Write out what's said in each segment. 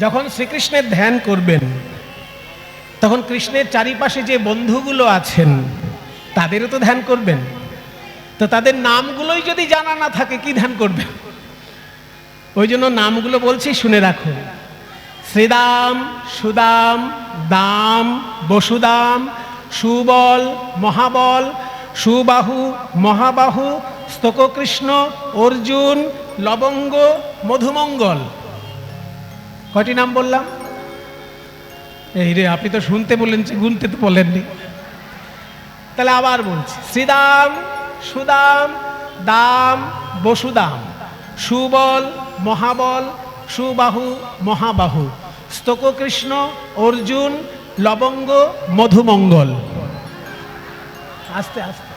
যখন শ্রীকৃষ্ণের ধ্যান করবেন তখন কৃষ্ণের চারিপাশে যে বন্ধুগুলো আছেন তাদেরও তো ধ্যান করবেন। তো তাদের নামগুলোই যদি জানা না থাকে কি ধ্যান করবেন? ওই জন্য নামগুলো বলছি, শুনে রাখুন। শ্রীদাম, সুদাম, দাম, বসুদাম, সুবল, মহাবল, সুবাহু, মহাবাহু, স্তককৃষ্ণ, অর্জুন, লবঙ্গ, মধুমঙ্গল। কয়টি নাম বললাম? এই রে, আপনি তো শুনতে বললেন, গুনতে তো বলেননি। তাহলে আবার বলছি, শ্রীদাম, সুদাম, দাম, বসুদাম, সুবল, মহাবল, সুবাহু, মহাবাহু, স্তককৃষ্ণ, অর্জুন, লবঙ্গ, মধুমঙ্গল। আস্তে আস্তে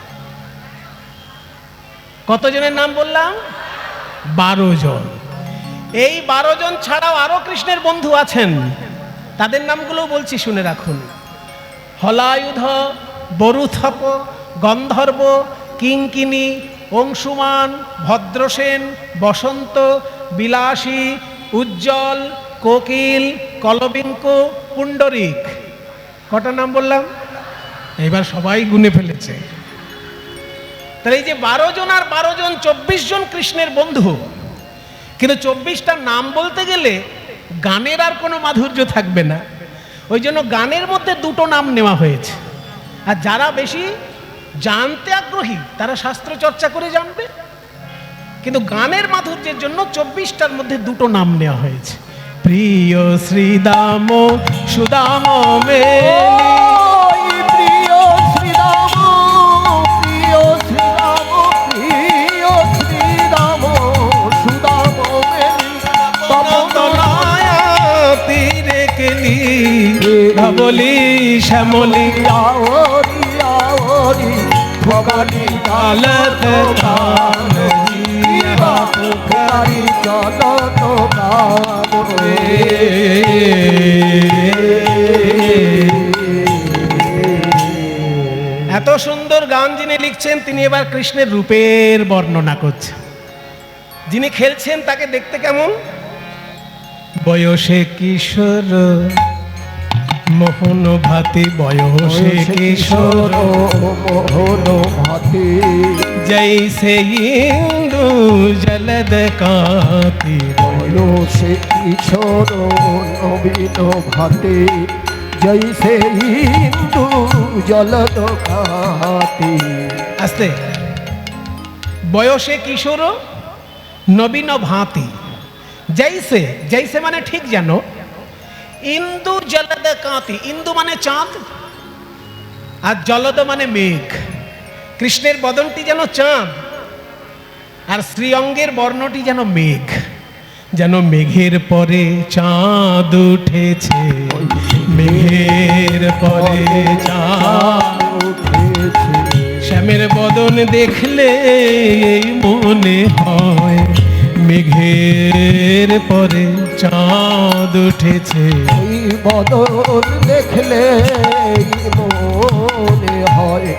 কতজনের নাম বললাম? 12 জন। এই 12 জন ছাড়াও আরো কৃষ্ণের বন্ধু আছেন, তাদের নামগুলো বলছি, শুনে রাখুন। হলায়ুধ, বরুথপ, গন্ধর্ব, কিঙ্কিনী, অংশুমান, ভদ্রসেন, বসন্ত, বিলাসী, উজ্জ্বল, কোকিল, কলবিঙ্ক, পুণ্ডরিক। কটা নাম বললাম? এবার সবাই গুনে ফেলেছে। তাহলে এই যে 12 জন আর 12 জন, 24 জন কৃষ্ণের বন্ধু। কিন্তু 24টা নাম বলতে গেলে গানের আর কোনো মাধুর্য থাকবে না। ওই জন্য গানের মধ্যে 2টো নাম নেওয়া হয়েছে। আর যারা বেশি জানতে আগ্রহী তারা শাস্ত্র চর্চা করে জানবে, কিন্তু গানের মাধুর্যের জন্য 24টার মধ্যে 2টো নাম নেওয়া হয়েছে। প্রিয় শ্রীদাম সুদাম মেলি, প্রিয় শ্রীরাম, প্রিয় শ্রীরাম, প্রিয় শ্রীরাম, সুদাম তীরে কেলি ধবলি শ্যামলি আওরি আওরি ভবানী কালত কান পুকারি চলত এত সুন্দর গান যিনি লিখছেন তিনি এবার কৃষ্ণের রূপের বর্ণনা করছেন। যিনি খেলছেন তাকে দেখতে কেমন? বয়সে কিশোর মোহন ভাতি, বয়সে কিশোর মোহন ভাতি, জৈসে ইন্দু জলদ কাতি। বয়সে কিশোর নবীন ভাতি, জৈসে ইন্দু জলদ কাতি। আস্তে। বয়সে কিশোর নবীন ভাতি, জৈসে, জৈসে মানে ঠিক জানো, ইন্দু জলদ কাতি। ইন্দু মানে চাঁদ আর জলদ মানে মেঘ। কৃষ্ণের বদনটি যেন চাঁদ আর শ্রীঅঙ্গের বর্ণটি যেন মেঘ। যেন মেঘের পরে চাঁদ উঠেছে, মেঘের পরে চাঁদ উঠেছে। শ্যামের বদন দেখলে মনে হয় মেঘের পরে চাঁদ উঠেছে। এই বদন দেখলে মনে হয়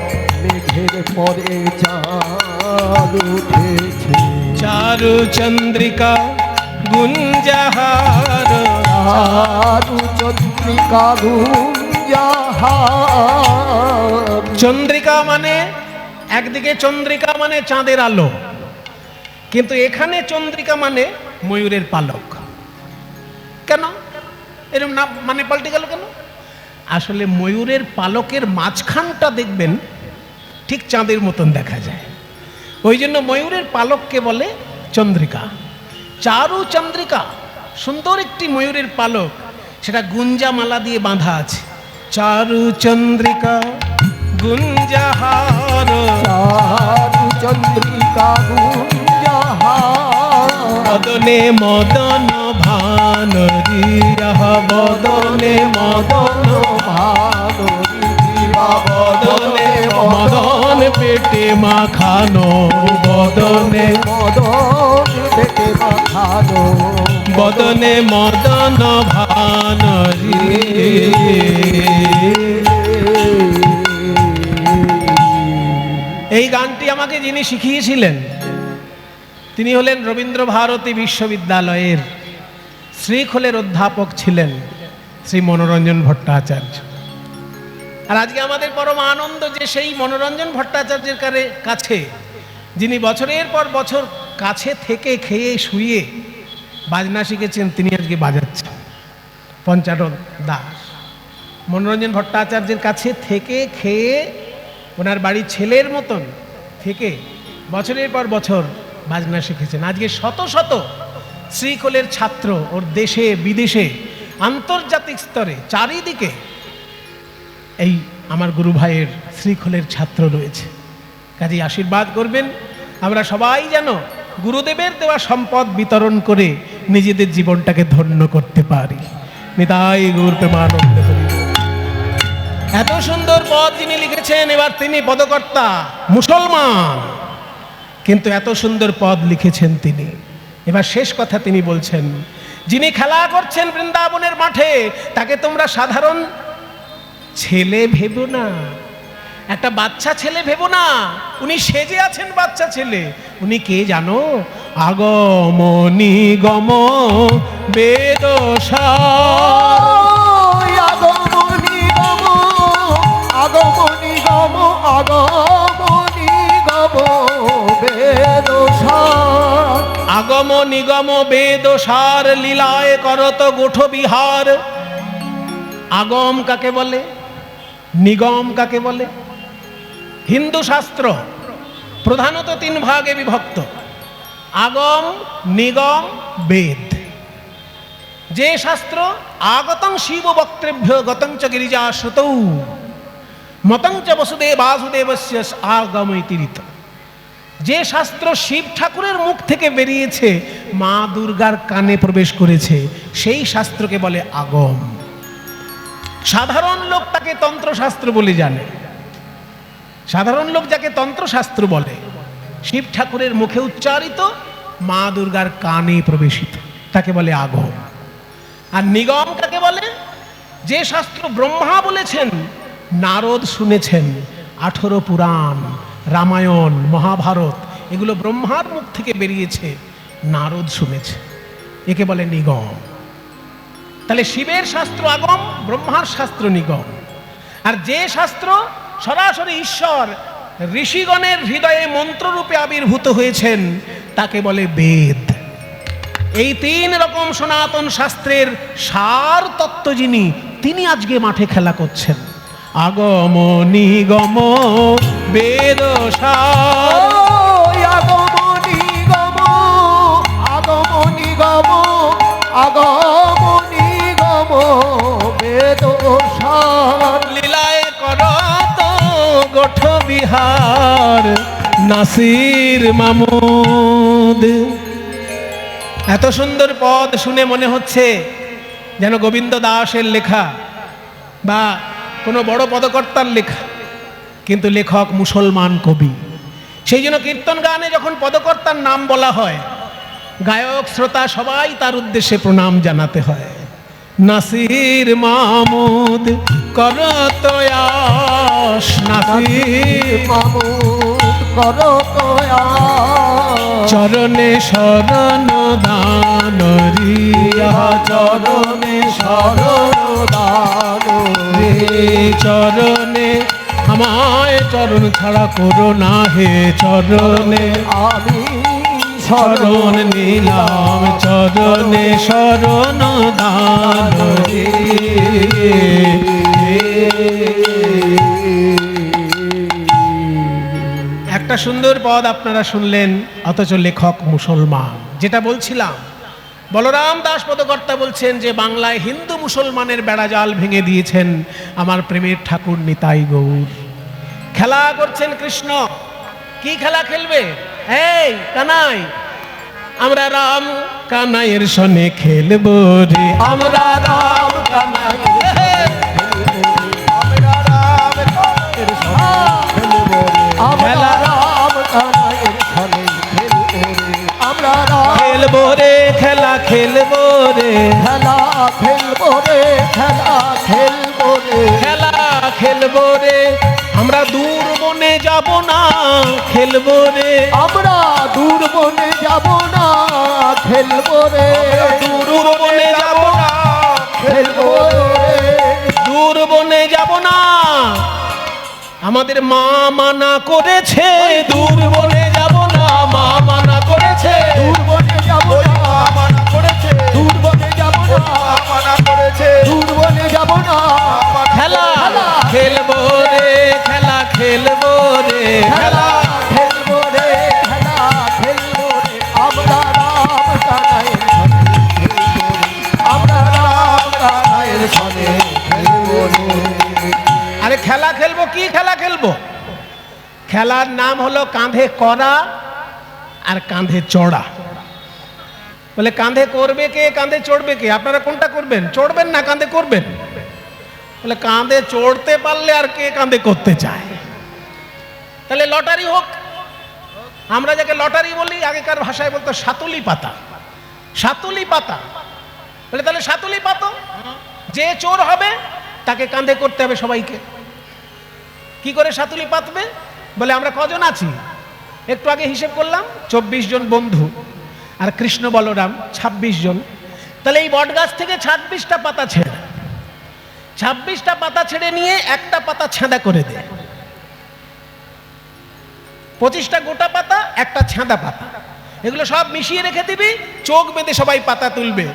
মেঘের পরে চাঁদ উঠেছে। চারু চন্দ্রিকা গুঞ্জাহার, চারু চন্দ্রিকা গুঞ্জাহার। চন্দ্রিকা মানে একদিকে চন্দ্রিকা মানে চাঁদের আলো, কিন্তু এখানে চন্দ্রিকা মানে ময়ূরের পালক। কেন এরকম নাম মানে পাল্টে গেল কেন? আসলে ময়ূরের পালকের মাঝখানটা দেখবেন ঠিক চাঁদের মতন দেখা যায়, ওই জন্য ময়ূরের পালককে বলে চন্দ্রিকা। চারু চন্দ্রিকা, সুন্দর একটি ময়ূরের পালক, সেটা গুঞ্জামালা দিয়ে বাঁধা আছে। চারু চন্দ্রিকা গুঞ্জাহার, চারু চন্দ্রিকা গুঞ্জাহার। বদনে মদন ভানরি, বদনে মদন ভানরি, বদনে মদন পেটে মাখানো, বদনে মদন পেটে মাখানো, বদনে মদন ভানরি। এই গানটি আমাকে যিনি শিখিয়েছিলেন তিনি হলেন রবীন্দ্র ভারতী বিশ্ববিদ্যালয়ের শ্রীখোলের অধ্যাপক ছিলেন শ্রী মনোরঞ্জন ভট্টাচার্য। আর আজকে আমাদের পরম আনন্দ যে সেই মনোরঞ্জন ভট্টাচার্যের কাছে, যিনি বছরের পর বছর কাছে থেকে খেয়ে শুয়ে বাজনা শিখেছেন, তিনি আজকে বাজাচ্ছেন। পঞ্চানন দাস মনোরঞ্জন ভট্টাচার্যের কাছে থেকে খেয়ে, ওনার বাড়ির ছেলের মতন থেকে বছরের পর বছর বাজনা শিখেছেন। আজকে শত শত শ্রীখোলের ছাত্র ওর দেশে বিদেশে আন্তর্জাতিক স্তরে চারিদিকে এই আমার গুরু ভাইয়ের শ্রীখোলের ছাত্র রয়েছে। কাজেই আশীর্বাদ করবেন, আমরা সবাই যেন গুরুদেবের দেওয়া সম্পদ বিতরণ করে নিজেদের জীবনটাকে ধন্য করতে পারি। নিতাই গৌর প্রেমানন্দে হরি। এত সুন্দর পদ যিনি লিখেছেন, এবার তিনি পদকর্তা মুসলমান, কিন্তু এত সুন্দর পদ লিখেছেন তিনি। এবার শেষ কথা তিনি বলছেন, যিনি খেলা করছেন বৃন্দাবনের মাঠে, তাকে তোমরা সাধারণ ছেলে ভেবো না, একটা বাচ্চা ছেলে ভেবো না। উনি সেজে আছেন বাচ্চা ছেলে। উনি কে জানো? আগম নিগম বেদ আগম নিগম আগম নিগম আগম নিগম বেদ আগম নিগম বেদ সার লীলায় করত গোঠ বিহার। আগম কাকে বলে, নিগম কাকে বলে? হিন্দু শাস্ত্র প্রধানত 3 ভাগে বিভক্ত: আগম, নিগম, বেদ। যে শাস্ত্র আগতং শিব বক্তৃভ্য গতং চ গিরিজা শ্রুতৌ মতং চ বসুদেবাসুদেবস্য আগম ইতি রীত। যে শাস্ত্র শিব ঠাকুরের মুখ থেকে বেরিয়েছে, মা দুর্গার কানে প্রবেশ করেছে, সেই শাস্ত্রকে বলে আগম। সাধারণ লোক তাকে তন্ত্রশাস্ত্র বলে জানে। সাধারণ লোক যাকে তন্ত্রশাস্ত্র বলে, শিব ঠাকুরের মুখে উচ্চারিত, মা দুর্গার কানে প্রবেশিত, তাকে বলে আগম। আর নিগম কাকে বলে? যে শাস্ত্র ব্রহ্মা বলেছেন, নারদ শুনেছেন। 18 পুরাণ, রামায়ণ, মহাভারত, এগুলো ব্রহ্মার মুখ থেকে বেরিয়েছে, নারদ শুনেছে, একে বলে নিগম। তাহলে শিবের শাস্ত্র আগম, ব্রহ্মার শাস্ত্র নিগম। আর যে শাস্ত্র সরাসরি ঈশ্বর ঋষিগণের হৃদয়ে মন্ত্ররূপে আবির্ভূত হয়েছেন, তাকে বলে বেদ। এই 3 রকম সনাতন শাস্ত্রের সার তত্ত্ব যিনি, তিনি আজকে মাঠে খেলা করছেন। আগম নিগম বেদ সার। আগম নিগম আগম নিগম আগম নিগম বেদ সার লীলায় করত গোঠ বিহার নাসির মামুদ। এত সুন্দর পদ শুনে মনে হচ্ছে যেন গোবিন্দ দাসের লেখা বা কোনো বড় পদকর্তার লেখা, কিন্তু লেখক মুসলমান কবি। সেই জন্য কীর্তন গানে যখন পদকর্তার নাম বলা হয়, গায়ক শ্রোতা সবাই তার উদ্দেশ্যে প্রণাম জানাতে হয়। নাসির মামুদ করত আশ, নাসির মামুদ করত চরণে শরণ দান রিয়া, চরণে শরণ দান রে চরণে আমায় চরণ ছাড়া করো না হে, চরণে আমি শরণ নিলাম, চরণে শরণ দান রে। একটা সুন্দর পদ আপনারা শুনলেন, অথচ লেখক মুসলমান। যেটা বলছিলাম, বলরাম দাস পদকর্তা বলছেন যে বাংলায় হিন্দু মুসলমানের বেড়াজাল ভেঙে দিয়েছেন আমার প্রেমের ঠাকুর নিতাই গৌর। খেলা করছেন কৃষ্ণ। কি খেলা খেলবে? এই কানাই, আমরা রাম কানাইয়ের সনে খেলবো রে, আমরা রাম কানাই, আমরা রাম কানাইয়ের সনে আমরা খেলবো রে, খেলা খেলবো রে, খেলা খেলবো রে, খেলা খেলবো রে, খেলা খেলবো রে, আমরা আমরা দূর বনে যাব না খেলবো রে, আমরা দূর বনে যাব না খেলবো রে, দূর বনে যাব না, খেলবো রে, দূর বনে যাব না। আমাদের মা মানা করেছে, দূর বনে যাব না, মা মানা করেছে, দূর বনে যাব না মানা করেছে, দূর বনে যাব না মানা করেছে, দূর বনে যাব না। খেলা খেলবো রে, খেলা খেলবো রে, খেলা খেলবো রে, খেলা খেলবো রে, আমরা রাম কানাইয়ের সনে খেলবো রে, আমরা রাম কানাইয়ের সনে খেলবো রে। আরে খেলা খেলবো, কি খেলা খেলবো? খেলার নাম হলো কাঁধে করা আর কাঁধে চড়া। বলে কাঁধে করবে কে, কাঁধে চড়বে কে? আপনারা কোনটা করবেন? চড়বেন না কাঁধে করবেন? বলে কাঁধে চড়তে পারলে আর কে কাঁধে করতে চায়? তাহলে লটারি হোক। আমরা যাকে লটারি বলি, আগেকার ভাষায় বলতো সাতুলি পাতা। সাতুলি পাতা বলে তাহলে সাতুলি পাতো, যে চোর হবে তাকে কাঁধে করতে হবে সবাইকে। কি করে সাতুলি পাতবে? বলে আমরা কজন আছি? একটু আগে হিসেব করলাম, 24 জন বন্ধু আর কৃষ্ণ বলরাম 26 জন। তাহলে এই বট গাছ থেকে 26টা পাতা ছেড়ে, 26টা পাতা ছেড়ে নিয়ে একটা পাতা ছেঁদা করে দে। 25টা গোটা পাতা, একটা ছেঁদা পাতা, এগুলো সব মিশিয়ে রেখে দিবি। চোখ বেঁধে সবাই পাতা তুলবে।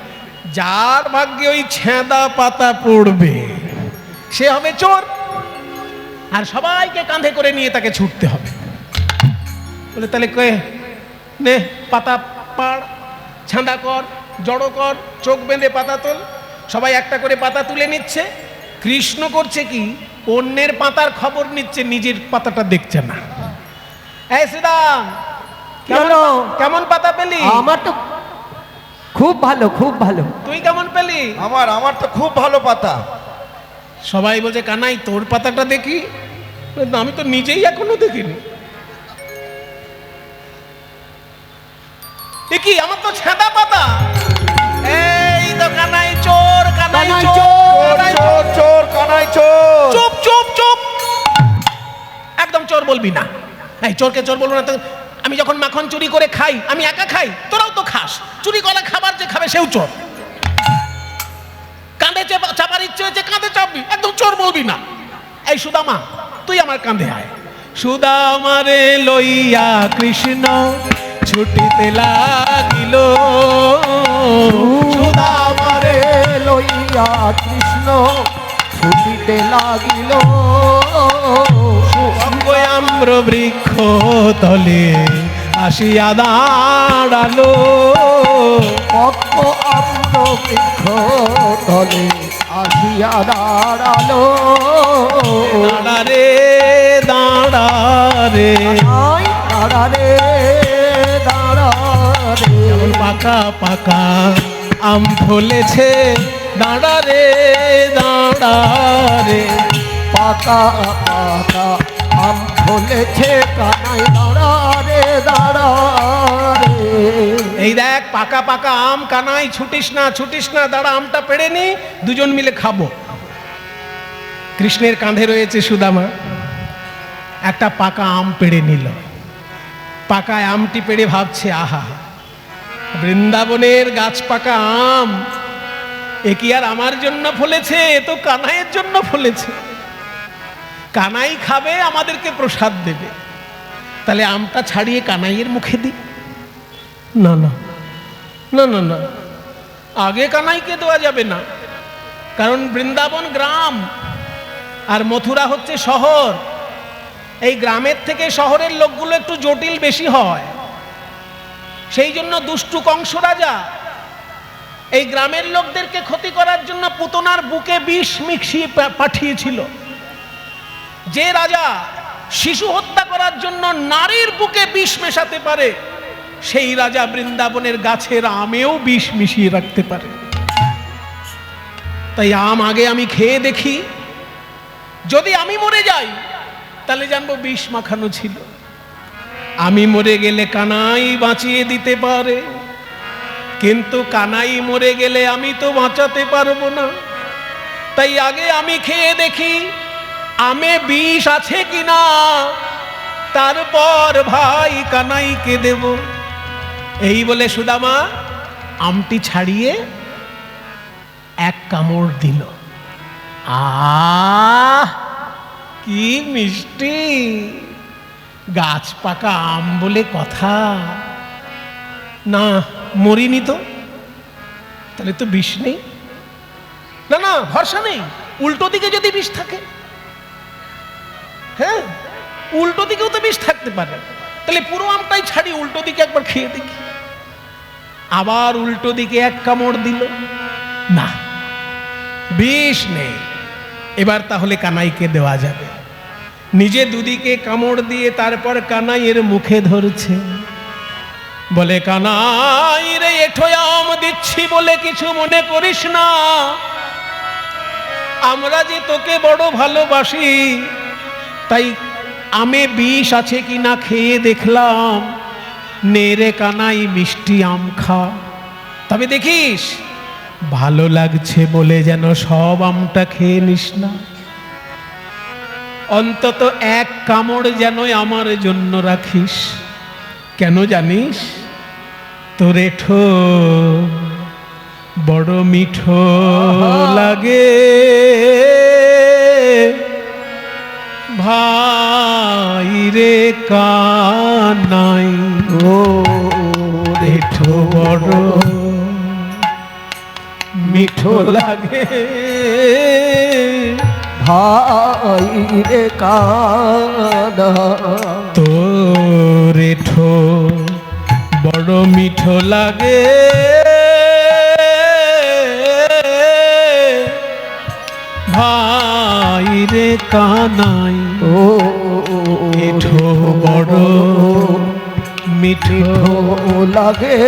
যার ভাগ্যে ওই ছেঁদা পাতা পড়বে সে হবে চোর, আর সবাইকে কাঁধে করে নিয়ে তাকে ছুটতে হবে। বলে তাহলে কে নে পাতা পাড়, ছাঁদা কর, জড়ো কর, চোখ বেঁধে পাতা তোল। সবাই একটা করে পাতা তুলে নিচ্ছে। কৃষ্ণ করছে কি? অন্যের পাতার খবর নিচ্ছে, নিজের পাতাটা দেখছে না। এই শ্রীরাম, কেমন পাতা পেলি? আমার তো খুব ভালো, খুব ভালো। তুই কেমন পেলি? আমার তো খুব ভালো পাতা। সবাই বলছে কানাই তোর পাতাটা দেখি। বলে, আমি তো নিজেই এখনো দেখিনি। কি আমার তো ছেঁদা পাতা। এই তো কানাই চোর, কানাই কানাই চোর, চোর, কানাই চোর চোর কানাই চোর। চুপ চুপ চুপ, একদম চোর বলবি না। এই চোরকে চোর বলবো না তো। আমি যখন মাখন চুরি করে খাই, আমি একা খাই, তোরাও তো খাস। চুরি করা খাবার যে খাবে সেও চোর। কাঁধে চাপার ইচ্ছে হয়েছে, কাঁধে চাপবি, একদম চোর বলবি না। এই সুদামা, তুই আমার কাঁধে আয়। সুদামারে লইয়া কৃষ্ণ ছুটিতে লাগিল, সুদামারে লইয়া কৃষ্ণ ছুটিতে লাগিল, অঙ্গয়াম্র বৃক্ষ তলে আসিয়া দাঁড়ালো, পক্ষ আম্র বৃক্ষ তলে আসিয়া দাঁড়ালো, দাঁড়ারে দাঁড়ারে, আয় দাঁড়ারে দাঁড়ারে, যেমন পাকা পাকা আম ফলেছে, দাঁড়ারে দাঁড়ারে, পাকা পাকা আম ফলেছে, কানাই দাঁড়ারে দাঁড়ারে। এই দেখ পাকা পাকা আম, কানাই ছুটিস না ছুটিস না, দাঁড়া আমটা পেড়ে নি, দুজন মিলে খাবো। কৃষ্ণের কাঁধে রয়েছে সুদামা, একটা পাকা আম পেড়ে নিল। পাকা আমটি পেড়ে ভাবছে, আহা বৃন্দাবনের গাছ পাকা আম, এ কি আর আমার জন্য ফলেছে? এ তো কানাইয়ের জন্য ফলেছে। কানাই খাবে, আমাদেরকে প্রসাদ দেবে। তাহলে আমটা ছাড়িয়ে কানাইয়ের মুখে দিই। না না না না না, আগে কানাইকে দেওয়া যাবে না, কারণ বৃন্দাবন গ্রাম আর মথুরা হচ্ছে শহর। এই গ্রামের থেকে শহরের লোকগুলো একটু জটিল বেশি হয়। সেই জন্য দুষ্টু কংস রাজা এই গ্রামের লোকদেরকে ক্ষতি করার জন্য পুতনার বুকে বিষ মিশিয়ে পাঠিয়েছিল। যে রাজা শিশু হত্যা করার জন্য নারীর বুকে বিষ মেশাতে পারে, সেই রাজা বৃন্দাবনের গাছের আমেও বিষ মিশিয়ে রাখতে পারে। তাই আম আগে আমি খেয়ে দেখি, যদি আমি মরে যাই তাহলে জানবো বিষ মাখানো ছিল। আমি মরে গেলে কানাই বাঁচিয়ে দিতে পারে, কিন্তু কানাই মরে গেলে আমি তো বাঁচাতে পারবো না। তাই আগে আমি খেয়ে দেখি, আমে বিষ আছে কিনা, তারপর ভাই কানাইকে দেব। এই বলে সুদামা আমটি ছাড়িয়ে এক কামড় দিল। আহ, কি মিষ্টি! গাছ পাকা আম বলে কথা। না, মরিনি তো, তাহলে তো বিষ নেই। না না, ভরসা নেই, উল্টো দিকে যদি বিষ থাকে। হ্যাঁ, উল্টো দিকেও তো বিষ থাকতে পারে। তাহলে পুরো আমটাই ছাড়ি, উল্টো দিকে একবার খেয়ে দেখি। আবার উল্টো দিকে এক কামড় দিল, না, বিষ নেই। এবার তাহলে কানাইকে দেওয়া যাবে। নিজে দুদিকে কামড় দিয়ে তারপর কানাইয়ের মুখে ধরছে, বলে কানাই রে, এঠো আম দিচ্ছি বলে কিছু মনে করিস না। আমরা যে তোকে বড় ভালোবাসি, তাই আমে বিষ আছে কিনা খেয়ে দেখলাম। নে রে কানাই, মিষ্টি আম খা। তবে দেখিস, ভালো লাগছে বলে যেন সব আমটা খেয়ে নিস না। অন্তত এক কামড় যেন আমার জন্য রাখিস। কেন জানিস? তোর এঠো বড় মিঠো লাগে ভাই রে কানাই। ও এঠো বড় মিঠো লাগে ভাই রে কানাই। তোর এঠো বড় মিঠো লাগে ভাই রে কানাই। ও এঠো বড় মিঠো লাগে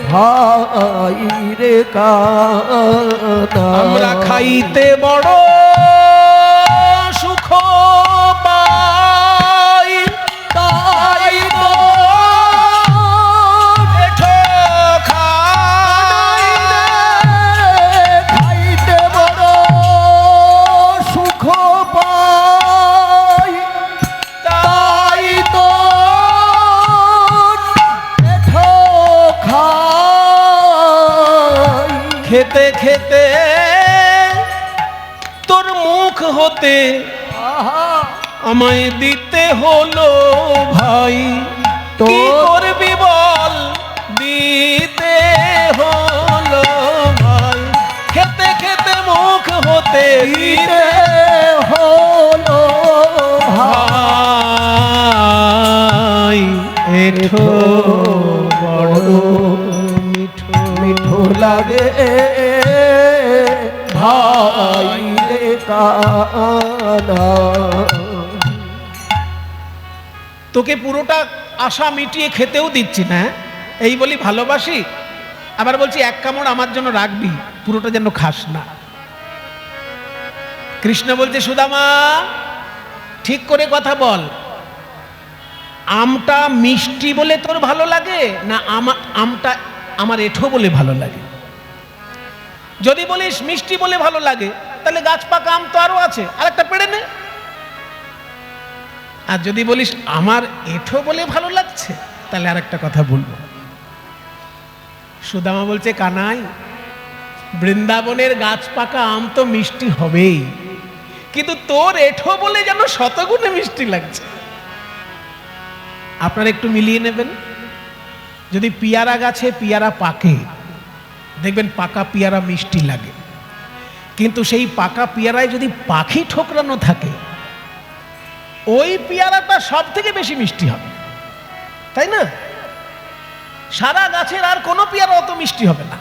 ভাই রে কানাই। আমরা খাইতে বড় সুখ পাই, তাই তো এঠো খাই। খাইতে বড় সুখ পাই, তাই তো এঠো খাই। খেতে খেতে তোর মুখ হতে আহা, আমায় দিতে হলো ভাই। তো কি করবি বল, দিতে হলো ভাই। খেতে খেতে মুখ হতে দিতে হলো ভাই। এঠো বড় মিঠো মিঠো লাগে ভাই রে কানাই। তোকে পুরোটা আশা মিটিয়ে খেতেও দিচ্ছি না, এই বলি ভালোবাসি। আবার বলছি এক কামড় আমার জন্য রাখবি, পুরোটা যেন খাস না। কৃষ্ণ বলছে, সুদামা ঠিক করে কথা বল, আমটা মিষ্টি বলে তোর ভালো লাগে না আমটা আমার এঠো বলে ভালো লাগে? যদি বলিস মিষ্টি বলে ভালো লাগে, তাহলে গাছ পাকা আম তো আরো আছে, আরেকটা পেড়ে নে। আর যদি বলিস আমার এঠো বলে ভালো লাগছে, তাহলে আরেকটা কথা বলবো। সুদামা বলছে, কানাই, বৃন্দাবনের গাছ পাকা আম তো মিষ্টি হবেই, কিন্তু তোর এঠো বলে যেন শতগুণে মিষ্টি লাগছে। আপনারা একটু মিলিয়ে নেবেন। যদি পিয়ারা গাছে পিয়ারা পাকে, দেখবেন পাকা পিয়ারা মিষ্টি লাগে, কিন্তু সেই পাকা পিয়ারায় যদি পাখি ঠোকরানো থাকে, ওই পিয়ারাটা সব থেকে বেশি মিষ্টি হবে, তাই না? সারা গাছের আর কোনো পেয়ারা অত মিষ্টি হবে না।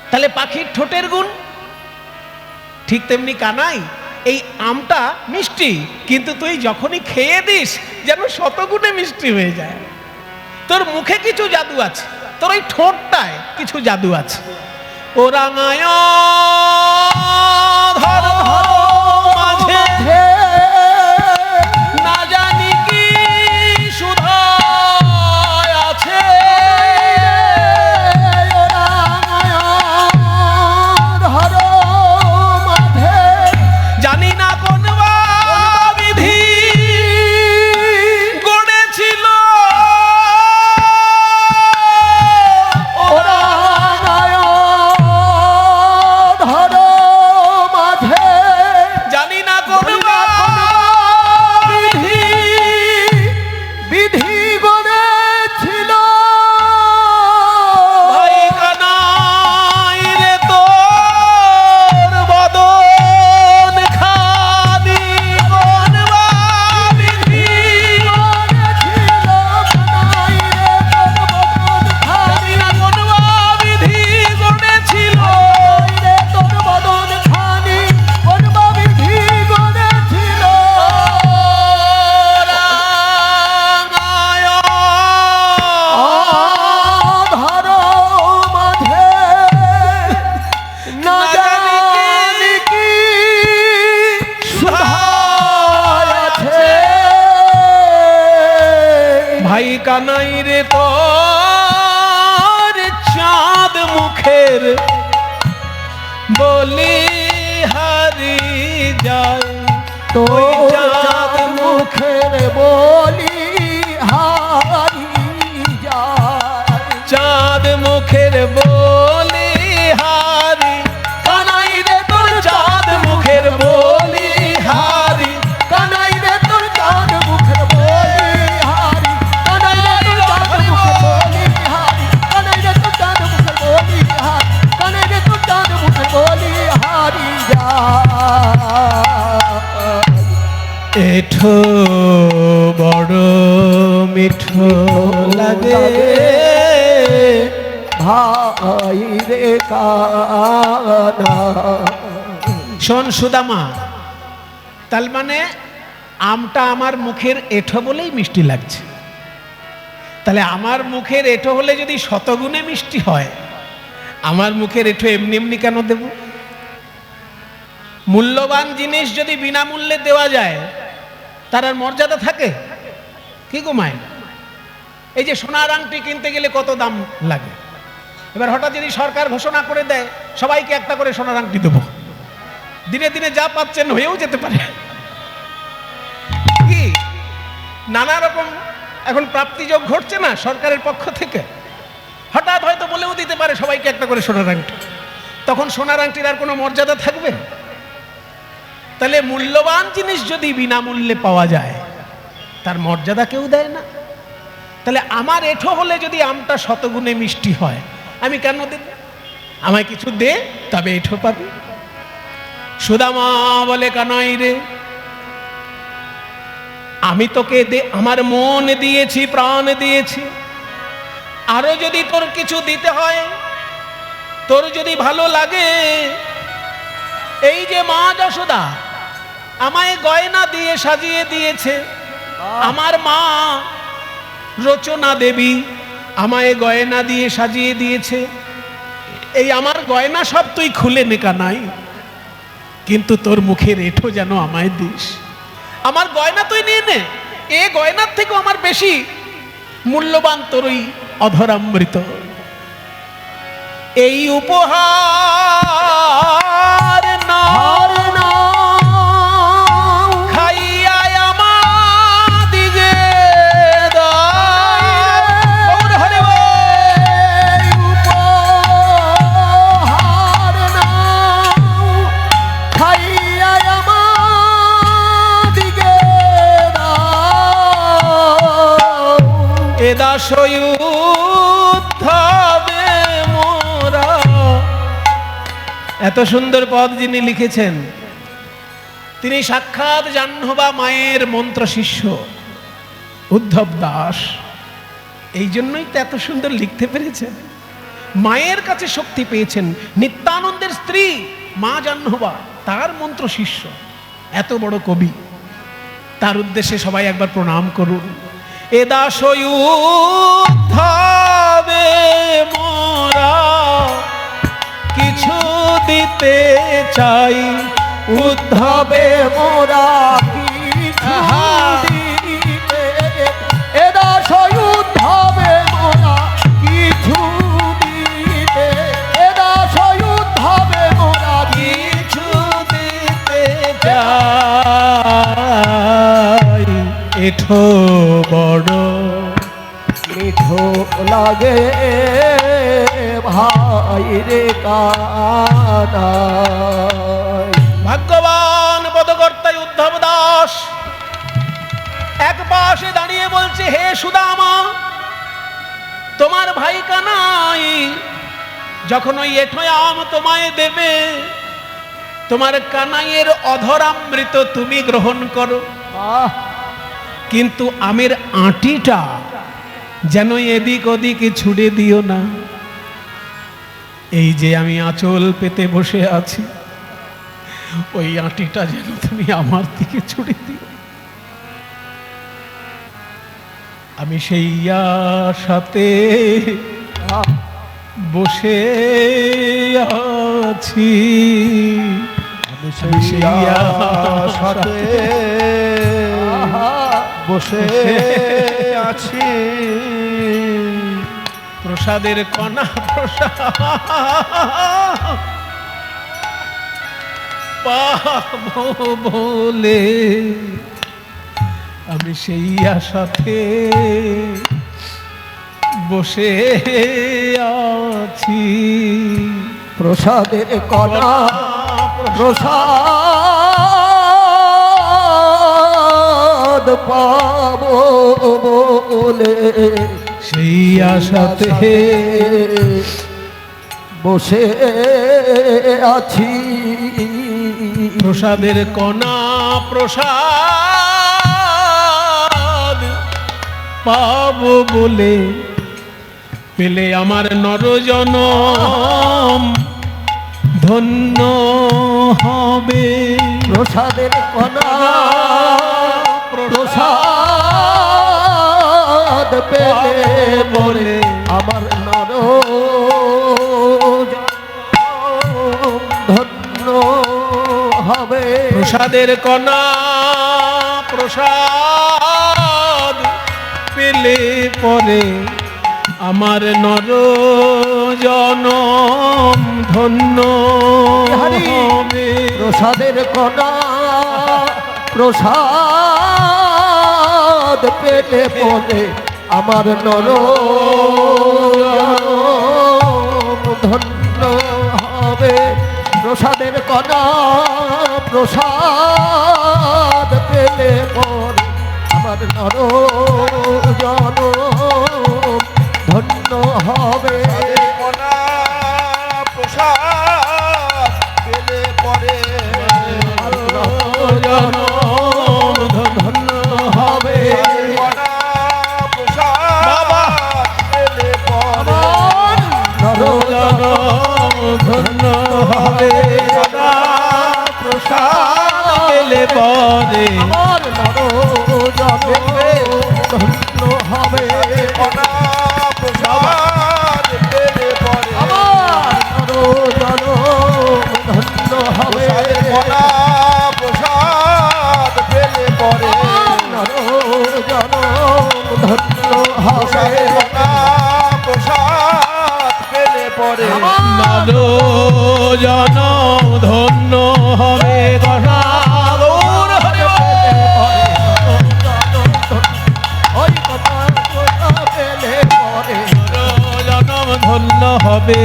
তাহলে পাখির ঠোঁটের গুণ। ঠিক তেমনি কানাই, এই আমটা মিষ্টি, কিন্তু তুই যখনই খেয়ে দিস যেন শতগুণে মিষ্টি হয়ে যায়। তোর মুখে কিছু জাদু আছে, তোর ওই ঠোঁটটায় কিছু জাদু আছে। ও রাঙায় ধর মাঝে না জানি কি সুধা আছে, বলি হারি যায় তো ওই চাঁদ মুখের বলি হারি যায় চাঁদ মুখের বলি হারি কানাই রে তোর চাঁদ মুখের বলি হারি কানাই রে তোর চাঁদ মুখের বলি হারি কানাই রে তোর চাঁদ মুখের বলি হারি কানাই রে তোর চাঁদ মুখের বলি হারি কানাই রে তোর চাঁদ মুখের বলি হারি যায় এঠো বড় মিঠো লাগে ভাই রে কানা শোন সুদামা, তার মানে আমটা আমার মুখের এঠো বলেই মিষ্টি লাগছে। তাহলে আমার মুখের এঠো হলে যদি শতগুণে মিষ্টি হয়, আমার মুখের এঠো এমনি এমনি কেন দেব? মূল্যবান জিনিস যদি বিনামূল্যে দেওয়া যায় তার আর মর্যাদা থাকে? কি গো মায়, এই যে সোনার আংটি কিনতে গেলে কত দাম লাগে, এবার হঠাৎ যদি সরকার ঘোষণা করে দেয় সবাইকে একটা করে সোনার আংটি দেবো, দিনে দিনে যা পাচ্ছেন হয়েও যেতে পারে। কি নানা রকম এখন প্রাপ্তিযোগ ঘটছে না সরকারের পক্ষ থেকে, হঠাৎ হয়তো বলেও দিতে পারে সবাইকে একটা করে সোনার আংটি, তখন সোনার আংটির আর কোনো মর্যাদা থাকবে? তাহলে মূল্যবান জিনিস যদি বিনামূল্যে পাওয়া যায় তার মর্যাদা কেউ দেয় না। তাহলে আমার এঠো হলে যদি আমটা শতগুণে মিষ্টি হয় আমি কেন দেব? আমায় কিছু দে তবে এঠো পাবি। সুদামা বলে কানাই রে, আমি তোকে আমার মন দিয়েছি, প্রাণ দিয়েছি, আরো যদি তোর কিছু দিতে হয়, তোর যদি ভালো লাগে, এই যে মা যশোদা আমায় গয়না দিয়ে সাজিয়ে দিয়েছে, আমার মা রচনা দেবী আমায় গয়না দিয়ে সাজিয়ে দিয়েছে, এই আমার গয়না সব তুই খুলে নে কানাই, কিন্তু তোর মুখের এঠো যেন আমায় দিস। আমার গয়না তুই নিয়ে নে, এ গয়নার থেকেও আমার বেশি মূল্যবান তোর ওই অধরামৃত। এই উপহার না খাইয়া আমাদিগে দাও। হরে উপহার নাও খাইয়া আমাদিগে দাও। এ দাসয়ুদ্ধাবে মোরা। এত সুন্দর পদ যিনি লিখেছেন তিনি সাক্ষাৎ জাহ্নবা মায়ের মন্ত্র শিষ্য উদ্ধব দাস। এই জন্যই তো এত সুন্দর লিখতে পেরেছেন, মায়ের কাছে শক্তি পেয়েছেন। নিত্যানন্দের স্ত্রী মা জাহ্নবা তার মন্ত্র শিষ্য, এত বড় কবি, তার উদ্দেশ্যে সবাই একবার প্রণাম করুন। এ দাসয়ুদ্ধাবে মোরা কিছু দিতে চাই, উদ্ধবে মোরা কিছু দিতে, এ দাসয়ুদ্ধবে মোরা কিছু দিতে, এ দাসয়ুদ্ধবে মোরা কিছু দিতে চাই। এঠো বড় মিঠো লাগে ভাই রে কানাই। ভাগ্যবান পদকর্তায় উদ্ধব দাস এক পাশে দাঁড়িয়ে বলছে, হে সুদামা, তোমার ভাই কানাই যখন ওই এঠো আম তোমায় দেবে, তোমার কানাইয়ের অধরামৃত তুমি গ্রহণ করো, কিন্তু আমের আঁটিটা যেন এদিক ওদিকে ছুড়ে দিও না। এই যে আমি আঁচল পেতে বসে আছি, ওই আঁটিটা যেন তুমি আমার দিকে ছুড়ে দিও। আমি সেই আশাতে বসে আছি, আমি সেই সাথে বসে আছি। প্রসাদের কণা পাবো বলে আমি সেই আশাতে বসে আছি। প্রসাদের কণা প্রসাদ পাবো বলে সেই আশাতে বসে আছি। প্রসাদের কণা প্রসাদ পাবো বলে পেলে আমার নরজনম ধন্য হবে। প্রসাদের কণা প্রসাদ পেলে বলে আমার নর ধন্য হবে। প্রসাদের কণা প্রসাদ পেলে পরে আমার নরজনম ধন্য হবে। প্রসাদের কণা প্রসাদ পেলে পরে আমার নর ধন্য হবে। প্রসাদের কণা প্রসাদ পেলে পরে আমার নর ধন্য হবে। মনা প্রসাদ পেলে পরে জনম ধন্য হবে। মনা প্রসাদ পেলে পরে জনম ধন্য হবে। প্রসাদ পেলে পরে আমার ধন্য হবে। মনা প্রসাদ পেলে পরে আমার ধন্য হবে। মনা প্রসাদ পেলে পরে ধন্য হবে। মনা প্রসাদ পেলে পরে নর জনম ধন্য হবে। গৌর হরি ওই কথা পেলে পরে জনম ধন্য হবে।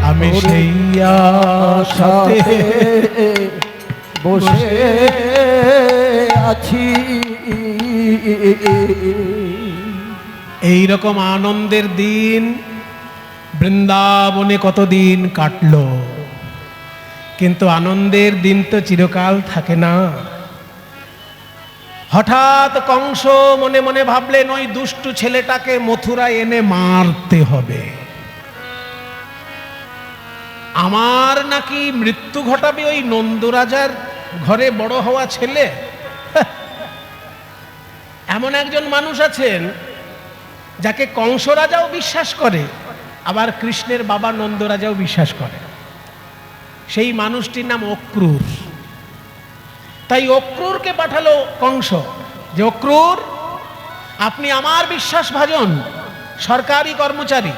আমি সেই আশাতে বসে আছি। এই রকম আনন্দের দিন বৃন্দাবনে কতদিন কাটলো, কিন্তু আনন্দের দিন তো চিরকাল থাকে না। হঠাৎ কংস মনে মনে ভাবলেন ওই দুষ্টু ছেলেটাকে মথুরায় এনে মারতে হবে। আমার নাকি মৃত্যু ঘটাবে ওই নন্দরাজার ঘরে বড় হওয়া ছেলে। এমন একজন মানুষ আছেন যাকে কংস রাজাও বিশ্বাস করে, আবার কৃষ্ণের বাবা নন্দরাজাও বিশ্বাস করে। সেই মানুষটির নাম অক্রূর। তাই অক্রূরকে পাঠালো কংস যে অক্রূর, আপনি আমার বিশ্বাসভাজন সরকারি কর্মচারী,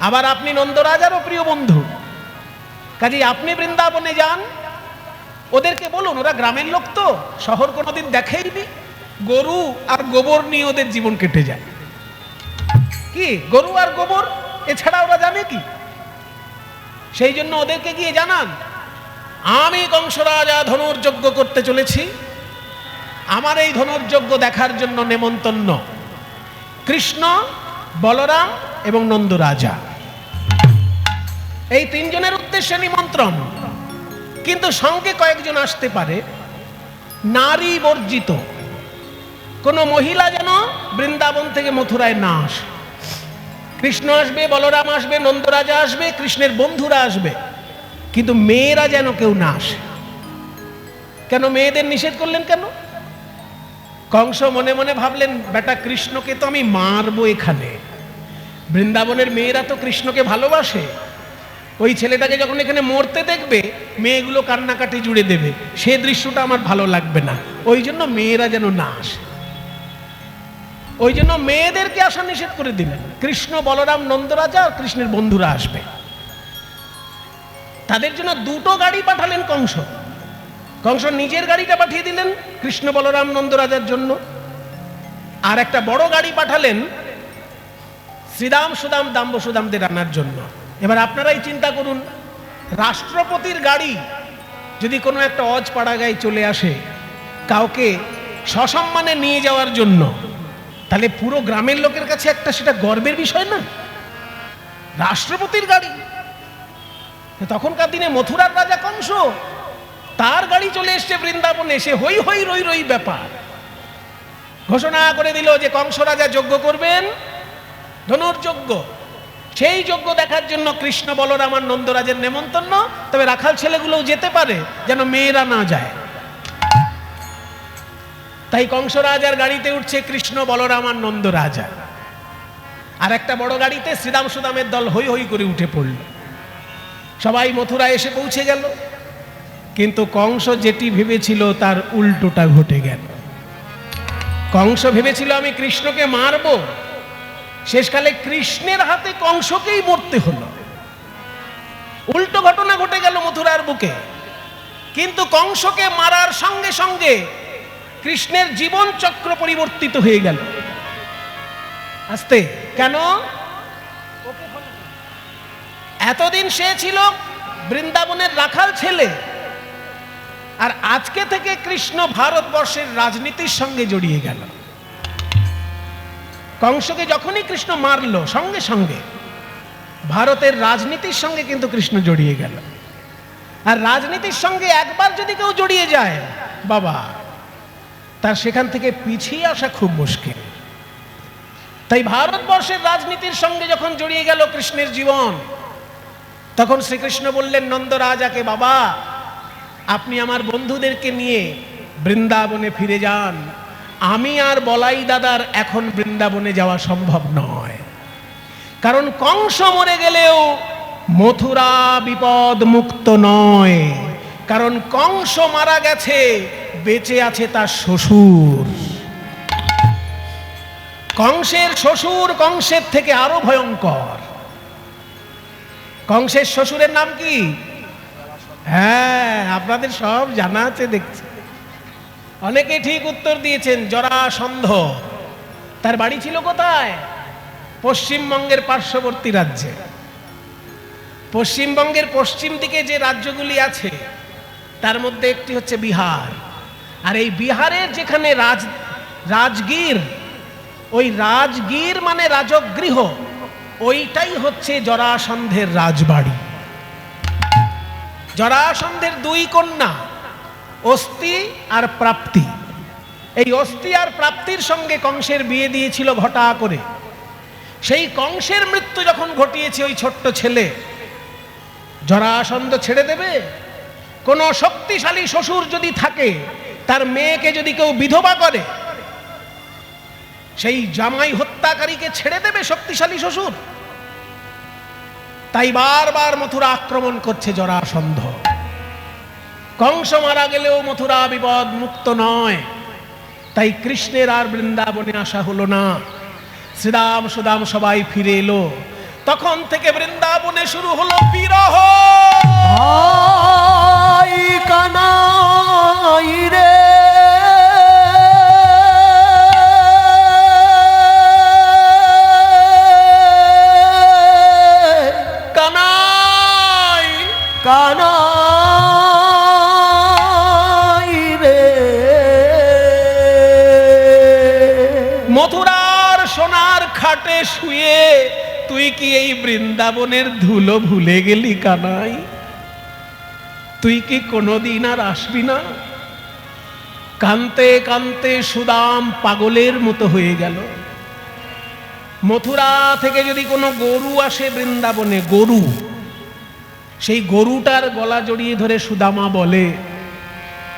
আবার আপনি নন্দরাজারও প্রিয় বন্ধু, কাজেই আপনি বৃন্দাবনে যান, ওদেরকে বলুন, ওরা গ্রামের লোক তো শহর কোনোদিন দেখেইনি, গরু আর গোবর নিয়ে ওদের জীবন কেটে যায়। কি গরু আর গোবর এছাড়া ওরা জানে কি? সেই জন্য ওদেরকে গিয়ে জানান, আমি কংস রাজা ধনুর্যজ্ঞ করতে চলেছি, আমার এই ধনুর্যজ্ঞ দেখার জন্য নেমন্তন্ন কৃষ্ণ, বলরাম এবং নন্দরাজা, এই তিনজনের উদ্দেশ্যে নিমন্ত্রণ। কিন্তু সঙ্গে কয়েকজন আসতে পারে, নারী বর্জিত কোনো মহিলা যেন বৃন্দাবন থেকে মথুরায় না আসে। কৃষ্ণ আসবে, বলরাম আসবে, নন্দরাজা আসবে, কৃষ্ণের বন্ধুরা আসবে, কিন্তু মেয়েরা যেন কেউ না আসে। কেন মেয়েদের নিষেধ করলেন কেন? কংস মনে মনে ভাবলেন, বেটা কৃষ্ণকে তো আমি মারবো এখানে, বৃন্দাবনের মেয়েরা তো কৃষ্ণকে ভালোবাসে, ওই ছেলেটাকে যখন এখানে মরতে দেখবে মেয়েগুলো কান্নাকাটি জুড়ে দেবে, সে দৃশ্যটা আমার ভালো লাগবে না, ওই জন্য মেয়েরা যেন না আসে। ওই জন্য মেয়েদেরকে আসা নিষেধ করে দিলেন। কৃষ্ণ, বলরাম, নন্দরাজা আর কৃষ্ণের বন্ধুরা আসবে। তাদের জন্য দুটো গাড়ি পাঠালেন কংস। কংস নিজের গাড়িটা পাঠিয়ে দিলেন কৃষ্ণ বলরাম নন্দরাজার জন্য, আর একটা বড় গাড়ি পাঠালেন শ্রীদাম সুদাম দাম্ব সুদামদের আনার জন্য। এবার আপনারাই চিন্তা করুন, রাষ্ট্রপতির গাড়ি যদি কোনো একটা অজপাড়া গায়ে চলে আসে কাউকে সসম্মানে নিয়ে যাওয়ার জন্য, তাহলে পুরো গ্রামের লোকের কাছে একটা সেটা গর্বের বিষয় না? রাষ্ট্রপতির গাড়ি। তখনকার দিনে মথুরার রাজা কংস, তার গাড়ি চলে এসছে বৃন্দাবনে, এসে হই হই রই রই ব্যাপার। ঘোষণা করে দিল যে কংস রাজা যজ্ঞ করবেন, ধনুর্যজ্ঞ। সেই যজ্ঞ দেখার জন্য কৃষ্ণ বলরাম আর নন্দরাজের নেমন্তন্ন, তবে রাখাল ছেলেগুলোও যেতে পারে, যেন মেয়েরা না যায়। তাই কংস রাজার গাড়িতে উঠছে কৃষ্ণ বলরাম আর নন্দ রাজা, আর একটা বড় গাড়িতে শ্রীদাম সুদামের দল হই হই করে উঠে পড়ল। সবাই মথুরা এসে পৌঁছে গেল, কিন্তু কংস যেটি ভেবেছিল তার উল্টোটা ঘটে গেল। কংস ভেবেছিল আমি কৃষ্ণকে মারব, শেষকালে কৃষ্ণের হাতে কংসকেই মরতে হলো। উল্টো ঘটনা ঘটে গেল মথুরার বুকে। কিন্তু কংসকে মারার সঙ্গে সঙ্গে কৃষ্ণের জীবন চক্র পরিবর্তিত হয়ে গেল। আস্তে কেন? এতদিন সে ছিল বৃন্দাবনের রাখাল ছেলে, আর আজকে থেকে কৃষ্ণ ভারতবর্ষের রাজনীতির সঙ্গে জড়িয়ে গেল। কংসকে যখনই কৃষ্ণ মারল, সঙ্গে সঙ্গে ভারতের রাজনীতির সঙ্গে কিন্তু কৃষ্ণ জড়িয়ে গেল। আর রাজনীতির সঙ্গে একবার যদি কেউ জড়িয়ে যায় বাবা, তার সেখান থেকে পিছিয়ে আসা খুব মুশকিল। তাই ভারতবর্ষের রাজনীতির সঙ্গে যখন জড়িয়ে গেল কৃষ্ণের জীবন, তখন শ্রীকৃষ্ণ বললেন নন্দ রাজাকে, বাবা আপনি আমার বন্ধুদেরকে নিয়ে বৃন্দাবনে ফিরে যান, আমি আর বলাই দাদার এখন বৃন্দাবনে যাওয়া সম্ভব নয়। কারণ কংস মরে গেলেও মথুরা বিপদ মুক্ত নয়, কারণ কংস মারা গেছে, বেঁচে আছে তার শ্বশুর। কংসের শ্বশুর কংসের থেকে আরো ভয়ঙ্কর। কংসের শ্বশুরের নাম কি? হ্যাঁ, আপনাদের সব জানা আছে দেখছি। অনেকে ঠিক উত্তর দিয়েছেন, জরাসন্ধ। তার বাড়ি ছিল কোথায়? পশ্চিমবঙ্গের পার্শ্ববর্তী রাজ্যে। পশ্চিমবঙ্গের পশ্চিম দিকে যে রাজ্যগুলি আছে তার মধ্যে একটি হচ্ছে বিহার। আর এই বিহারের যেখানে রাজগীর, ওই রাজগীর মানে রাজগৃহ, ওইটাই হচ্ছে জরাসন্ধের রাজবাড়ি। জরাসন্ধের দুই কন্যা, অস্তি আর প্রাপ্তি। এই অস্তি আর প্রাপ্তির সঙ্গে কংসের বিয়ে দিয়েছিল ঘটা করে। সেই কংসের মৃত্যু যখন ঘটিয়েছে ওই ছোট্ট ছেলে, জরাসন্ধ ছেড়ে দেবে? কোন শক্তিশালী শ্বশুর যদি থাকে, তার মেয়েকে যদি কেউ বিধবা করে, সেই জামাই হত্যাকারীকে ছেড়ে দেবে শক্তিশালী শ্বশুর? তাই বারবার মথুরা আক্রমণ করছে জরাসন্ধ। কংস মারা গেলেও মথুরা বিপদ মুক্ত নয়। তাই কৃষ্ণের আর বৃন্দাবনে আসা হলো না। শ্রীদাম সুদাম সবাই ফিরে এলো। তখন থেকে বৃন্দাবনে শুরু হলো বিরহ। ভাই কানাই রে, কানাই কানাই রে, মথুরার সোনার খাটে শুয়ে তুই কি এই বৃন্দাবনের ধুলো ভুলে গেলি কানাই? তুই কি কোনোদিন আর আসবি না? কানতে কানতে সুদাম পাগলের মতো হয়ে গেল। মথুরা থেকে যদি কোনো গরু আসে বৃন্দাবনে, গরু, সেই গরুটার গলা জড়িয়ে ধরে সুদামা বলে,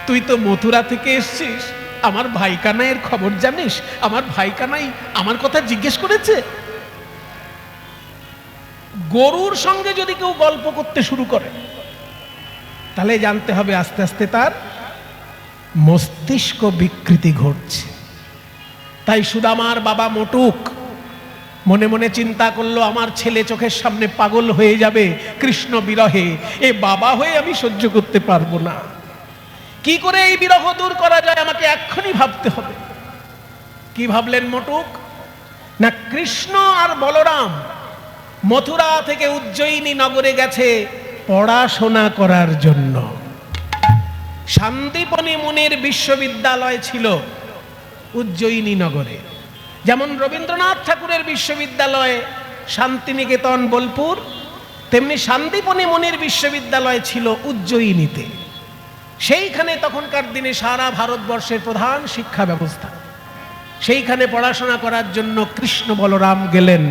তুই তো মথুরা থেকে এসছিস, আমার ভাই কানাইয়ের খবর জানিস? আমার ভাই কানাই আমার কথা জিজ্ঞেস করেছে। গরুর সঙ্গে যদি কেউ গল্প করতে শুরু করে, তাহলে জানতে হবে আস্তে আস্তে তার মস্তিষ্ক বিকৃতি ঘটছে। তাই সুদামার বাবা মনে মনে চিন্তা করলো আমার ছেলে চোখের সামনে পাগল হয়ে যাবে কৃষ্ণ বিরহে, এ বাবা হয়ে আমি সহ্য করতে পারবো না। কি করে এই বিরহ দূর করা যায় আমাকে এক্ষুনি ভাবতে হবে। কি ভাবলেন মটুক? না, কৃষ্ণ আর বলরাম মথুরা থেকে উজ্জয়িনী নগরে গেছে পড়াশোনা করার জন্য। শান্তিপনি মুনির বিশ্ববিদ্যালয় ছিল উজ্জয়িনী নগরে, যেমন রবীন্দ্রনাথ ঠাকুরের বিশ্ববিদ্যালয় শান্তিনিকেতন বোলপুর, তেমনি শান্তিপনি মুনির বিশ্ববিদ্যালয় ছিল উজ্জয়িনীতে। সেইখানে তখনকার দিনে সারা ভারতবর্ষের প্রধান শিক্ষা ব্যবস্থা। সেইখানে পড়াশোনা করার জন্য কৃষ্ণ বলরাম গেলেন,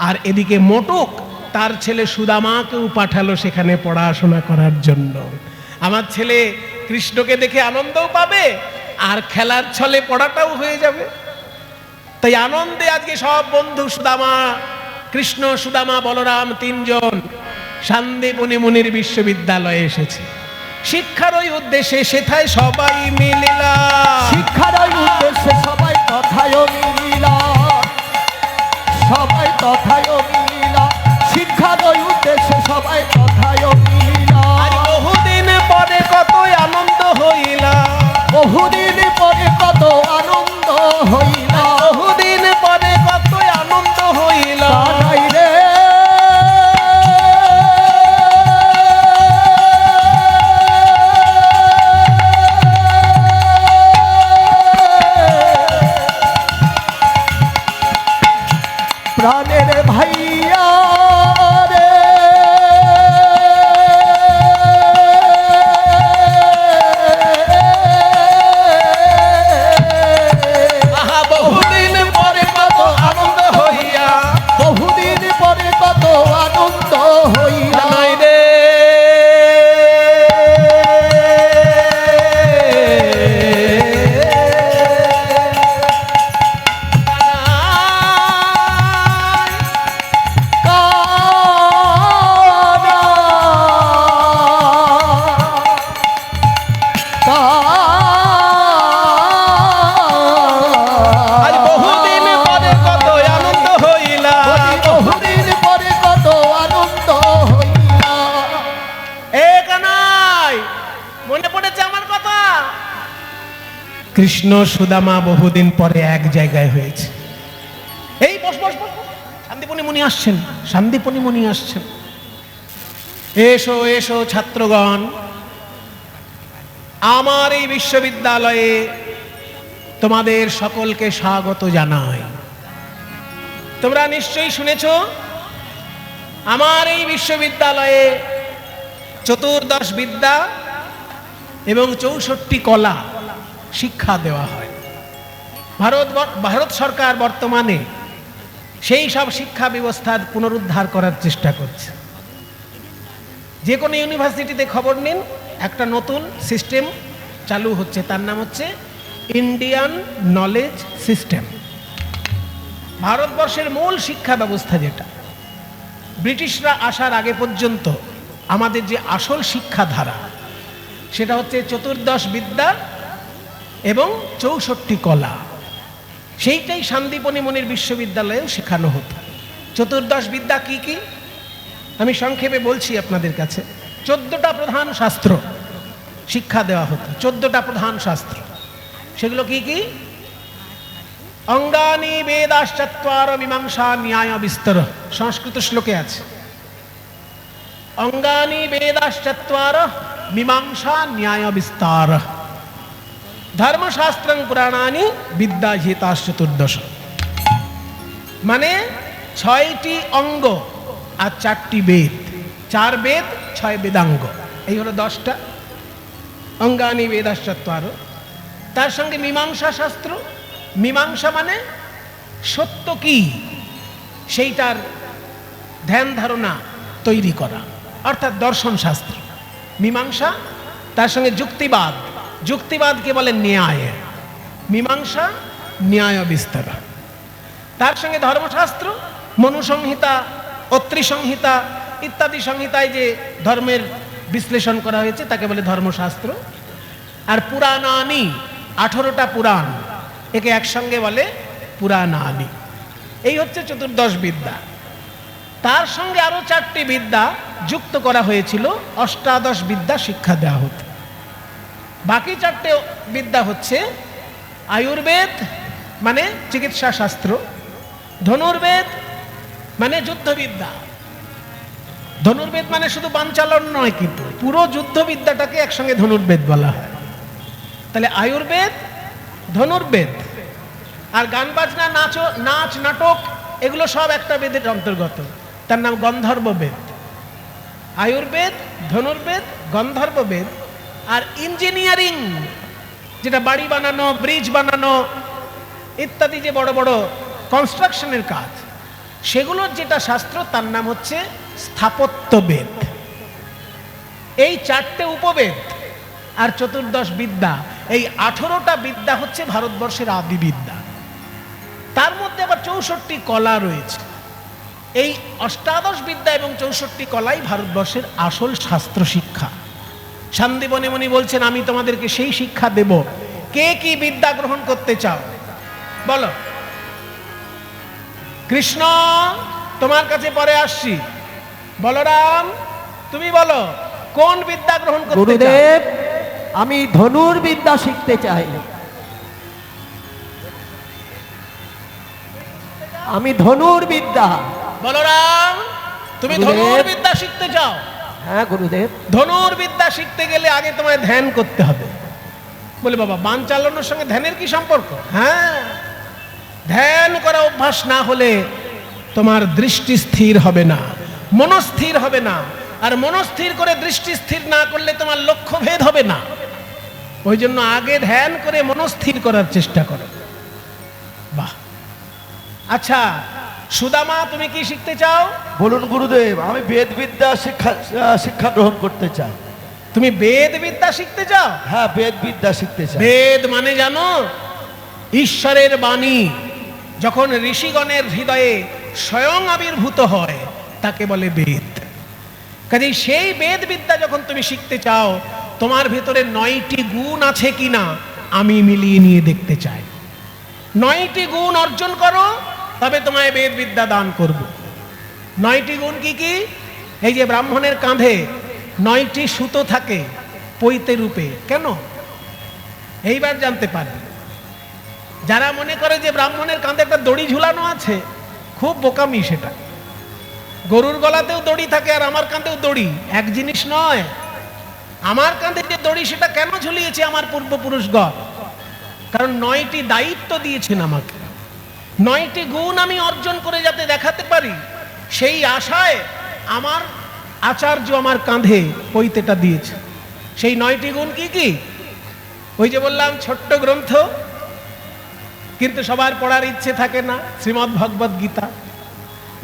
আর এদিকে মটুক তার ছেলে সুদামাকেও পাঠালো সেখানে পড়াশোনা করার জন্য। আমার ছেলে কৃষ্ণকে দেখে আনন্দও পাবে আর খেলার ছলে পড়াটাও হয়ে যাবে। তাই আনন্দে আজকে সব বন্ধু সুদামা, কৃষ্ণ সুদামা বলরাম তিনজন শান্তিপনি মুনির বিশ্ববিদ্যালয়ে এসেছে শিক্ষার ওই উদ্দেশ্যে। সেথায় সবাই মিলিলা, শিক্ষার ওই উদ্দেশ্যে সবাই তথায় মিলিলা, সবাই তথায় মিলিলা, শিক্ষার ওই উদ্দেশ্যে সবাই তথায় মিলিলা। আজ বহুদিন পরে কত আনন্দ হইলা, বহুদিন পরে কত আনন্দ হইলা, বহুদিন পরে কত আনন্দ হইলা। কানাই রে প্রাণের ভাইয়া রে, আহা বহুদিন পরে কত আনন্দ হইয়া, বহুদিন পরে কত আনন্দ হইলা। নাই রে আজ বহুদিন পরে কত আনন্দ হইলা। বহুদিন পরে কত আনন্দ হইলা। এ কানাই, মনে পড়েছে আমার কথা? কৃষ্ণ সুদামা বহুদিন পরে এক জায়গায় হয়েছে। এই বস বস বস, শান্তিপনি মুনি আসছেন, শান্তিপনি মুনি আসছেন। এসো এসো ছাত্রগণ, আমার এই বিশ্ববিদ্যালয়ে তোমাদের সকলকে স্বাগত জানাই। তোমরা নিশ্চয়ই শুনেছ আমার এই বিশ্ববিদ্যালয়ে চতুর্দশ বিদ্যা এবং 64 কলা শিক্ষা দেওয়া হয়। ভারত সরকার বর্তমানে সেই সব শিক্ষা ব্যবস্থার পুনরুদ্ধার করার চেষ্টা করছে। যে কোনো ইউনিভার্সিটিতে খবর নিন, একটা নতুন সিস্টেম চালু হচ্ছে, তার নাম হচ্ছে ইন্ডিয়ান নলেজ সিস্টেম। ভারতবর্ষের মূল শিক্ষা ব্যবস্থা যেটা, ব্রিটিশরা আসার আগে পর্যন্ত আমাদের যে আসল শিক্ষাধারা সেটা হচ্ছে চতুর্দশ বিদ্যা এবং 64 কলা। সেইটাই শান্তিপনি মুনির বিশ্ববিদ্যালয়েও শেখানো হতো। চতুর্দশ বিদ্যা কি কি আমি সংক্ষেপে বলছি আপনাদের কাছে। 14টা প্রধান শাস্ত্র শিক্ষা দেওয়া হতো, 14টা প্রধান শাস্ত্র। সেগুলো কি কি? অঙ্গানি বেদাশ্চত্বার মীমাংসা ন্যায় বিস্তর, সংস্কৃত শ্লোকে আছে। অঙ্গানি বেদাশ্চত্বার মীমাংসা ন্যায় বিস্তার, ধর্মশাস্ত্রং পুরাণানি বিদ্যা হিতাশ্চতুর্দশ। মানে 6টি অঙ্গ আর 4টি বেদ, 4 বেদ 6 বেদাঙ্গ, এই হলো 10টা অঙ্গানি বেদাশ্চত্বার। তার সঙ্গে মীমাংসা শাস্ত্র, মীমাংসা মানে সত্য কি সেইটার ধ্যান ধারণা তৈরি করা, অর্থাৎ দর্শন শাস্ত্র মীমাংসা। তার সঙ্গে যুক্তিবাদ, যুক্তিবাদকে বলে ন্যায়, মীমাংসা ন্যায় বিস্তার। তার সঙ্গে ধর্মশাস্ত্র, মনুসংহিতা, অত্রি সংহিতা ইত্যাদি সংহিতায় যে ধর্মের বিশ্লেষণ করা হয়েছে তাকে বলে ধর্মশাস্ত্র। আর পুরাণানি, 18টা পুরাণ, একে একসঙ্গে বলে পুরাণানি। এই হচ্ছে চতুর্দশ বিদ্যা। তার সঙ্গে আরো 4টি বিদ্যা যুক্ত করা হয়েছিল, অষ্টাদশ বিদ্যা শিক্ষা দেওয়া হতো। বাকি 4টে বিদ্যা হচ্ছে আয়ুর্বেদ মানে চিকিৎসা শাস্ত্র, ধনুর্বেদ মানে যুদ্ধবিদ্যা। ধনুর্বেদ মানে শুধু বানচালন নয়, কিন্তু পুরো যুদ্ধবিদ্যাটাকে একসঙ্গে ধনুর্বেদ বলা হয়। তাহলে আয়ুর্বেদ, ধনুর্বেদ আর গান বাজনা, নাচ নাটক এগুলো সব একটা বেদের অন্তর্গত, তার নাম গন্ধর্ববেদ। আয়ুর্বেদ, ধনুর্বেদ, গন্ধর্ববেদ। আর ইঞ্জিনিয়ারিং, যেটা বাড়ি বানানো, ব্রিজ বানানো ইত্যাদি, যে বড় বড় কনস্ট্রাকশনের কাজ, সেগুলোর যেটা শাস্ত্র তার নাম হচ্ছে স্থাপত্যবেদ। এই 4টে উপবেদ আর চতুর্দশ বিদ্যা, এই 18টা বিদ্যা হচ্ছে ভারতবর্ষের আদি বিদ্যা। তার মধ্যে আবার 64 কলা রয়েছে। এই অষ্টাদশ বিদ্যা এবং 64 কলাই ভারতবর্ষের আসল শাস্ত্র শিক্ষা। শান্তিবনে মুনি বলছেন, আমি তোমাদেরকে সেই শিক্ষা দেব। কে কি বিদ্যা গ্রহণ করতে চাও বলো? কৃষ্ণ, তোমার কাছে পরে আসছি। বলরাম, তুমি বলো কোন বিদ্যা গ্রহণ করতে চাও? গুরুদেব, আমি ধনুর্বিদ্যা শিখতে চাই। আমি ধনুর্বিদ্যা। বলরাম, তুমি গুরুদেব। ধনুর্বিদ্যা শিখতে চাও? হ্যাঁ গুরুদেব। ধনুর্বিদ্যা শিখতে গেলে আগে তোমায় ধ্যান করতে হবে। বলে, বাবা, বান চালানোর সঙ্গে ধ্যানের কি সম্পর্ক? হ্যাঁ, ধ্যান করা অভ্যাস না হলে তোমার দৃষ্টি স্থির হবে না, মনস্থির হবে না। আর মনস্থির করে দৃষ্টি স্থির না করলে তোমার লক্ষ্য ভেদ হবে না। ওই জন্য আগে ধ্যান করে মনস্থির করার চেষ্টা করো। বাহ। আচ্ছা সুদামা, তুমি কি শিখতে চাও? বলুন গুরুদেব, আমি বেদ বিদ্যা শিক্ষা গ্রহণ করতে চাই। তুমি বেদ বিদ্যা শিখতে চাও? হ্যাঁ, বেদ বিদ্যা শিখতে চাই। বেদ মানে জানো? ঈশ্বরের বাণী যখন ঋষিগণের হৃদয়ে স্বয়ং আবির্ভূত হয় তাকে বলে বেদ। কাজেই সেই বেদ বিদ্যা যখন তুমি শিখতে চাও, তোমার ভিতরে 9টি গুণ আছে কিনা আমি মিলিয়ে নিয়ে দেখতে চাই। 9টি গুণ অর্জন করো, তবে তোমায় বেদ বিদ্যা দান করব। 9টি গুণ কি কি? এই যে ব্রাহ্মণের কাঁধে 9টি সুতো থাকে পৈতে রূপে, কেন? এইবার জানতে পারবে। যারা মনে করে যে ব্রাহ্মণের কাঁধে একটা দড়ি ঝুলানো আছে, খুব বোকামি সেটা। গরুর গলাতেও দড়ি থাকে আর আমার কাঁধেও দড়ি, এক জিনিস নয়। আমার কাঁধে যে দড়ি সেটা কেন ঝুলিয়েছে আমার পূর্বপুরুষগণ? কারণ 9টি দায়িত্ব দিয়েছেন আমাকে, 9টি গুণ আমি অর্জন করে যাতে দেখাতে পারি, সেই আশায় আমার আচার্য আমার কাঁধে পৈতেটা দিয়েছে। সেই 9টি গুণ কি কি? ওই যে বললাম ছোট্ট গ্রন্থ, কিন্তু সবার পড়ার ইচ্ছে থাকে না, শ্রীমদ্ ভগবদ গীতা।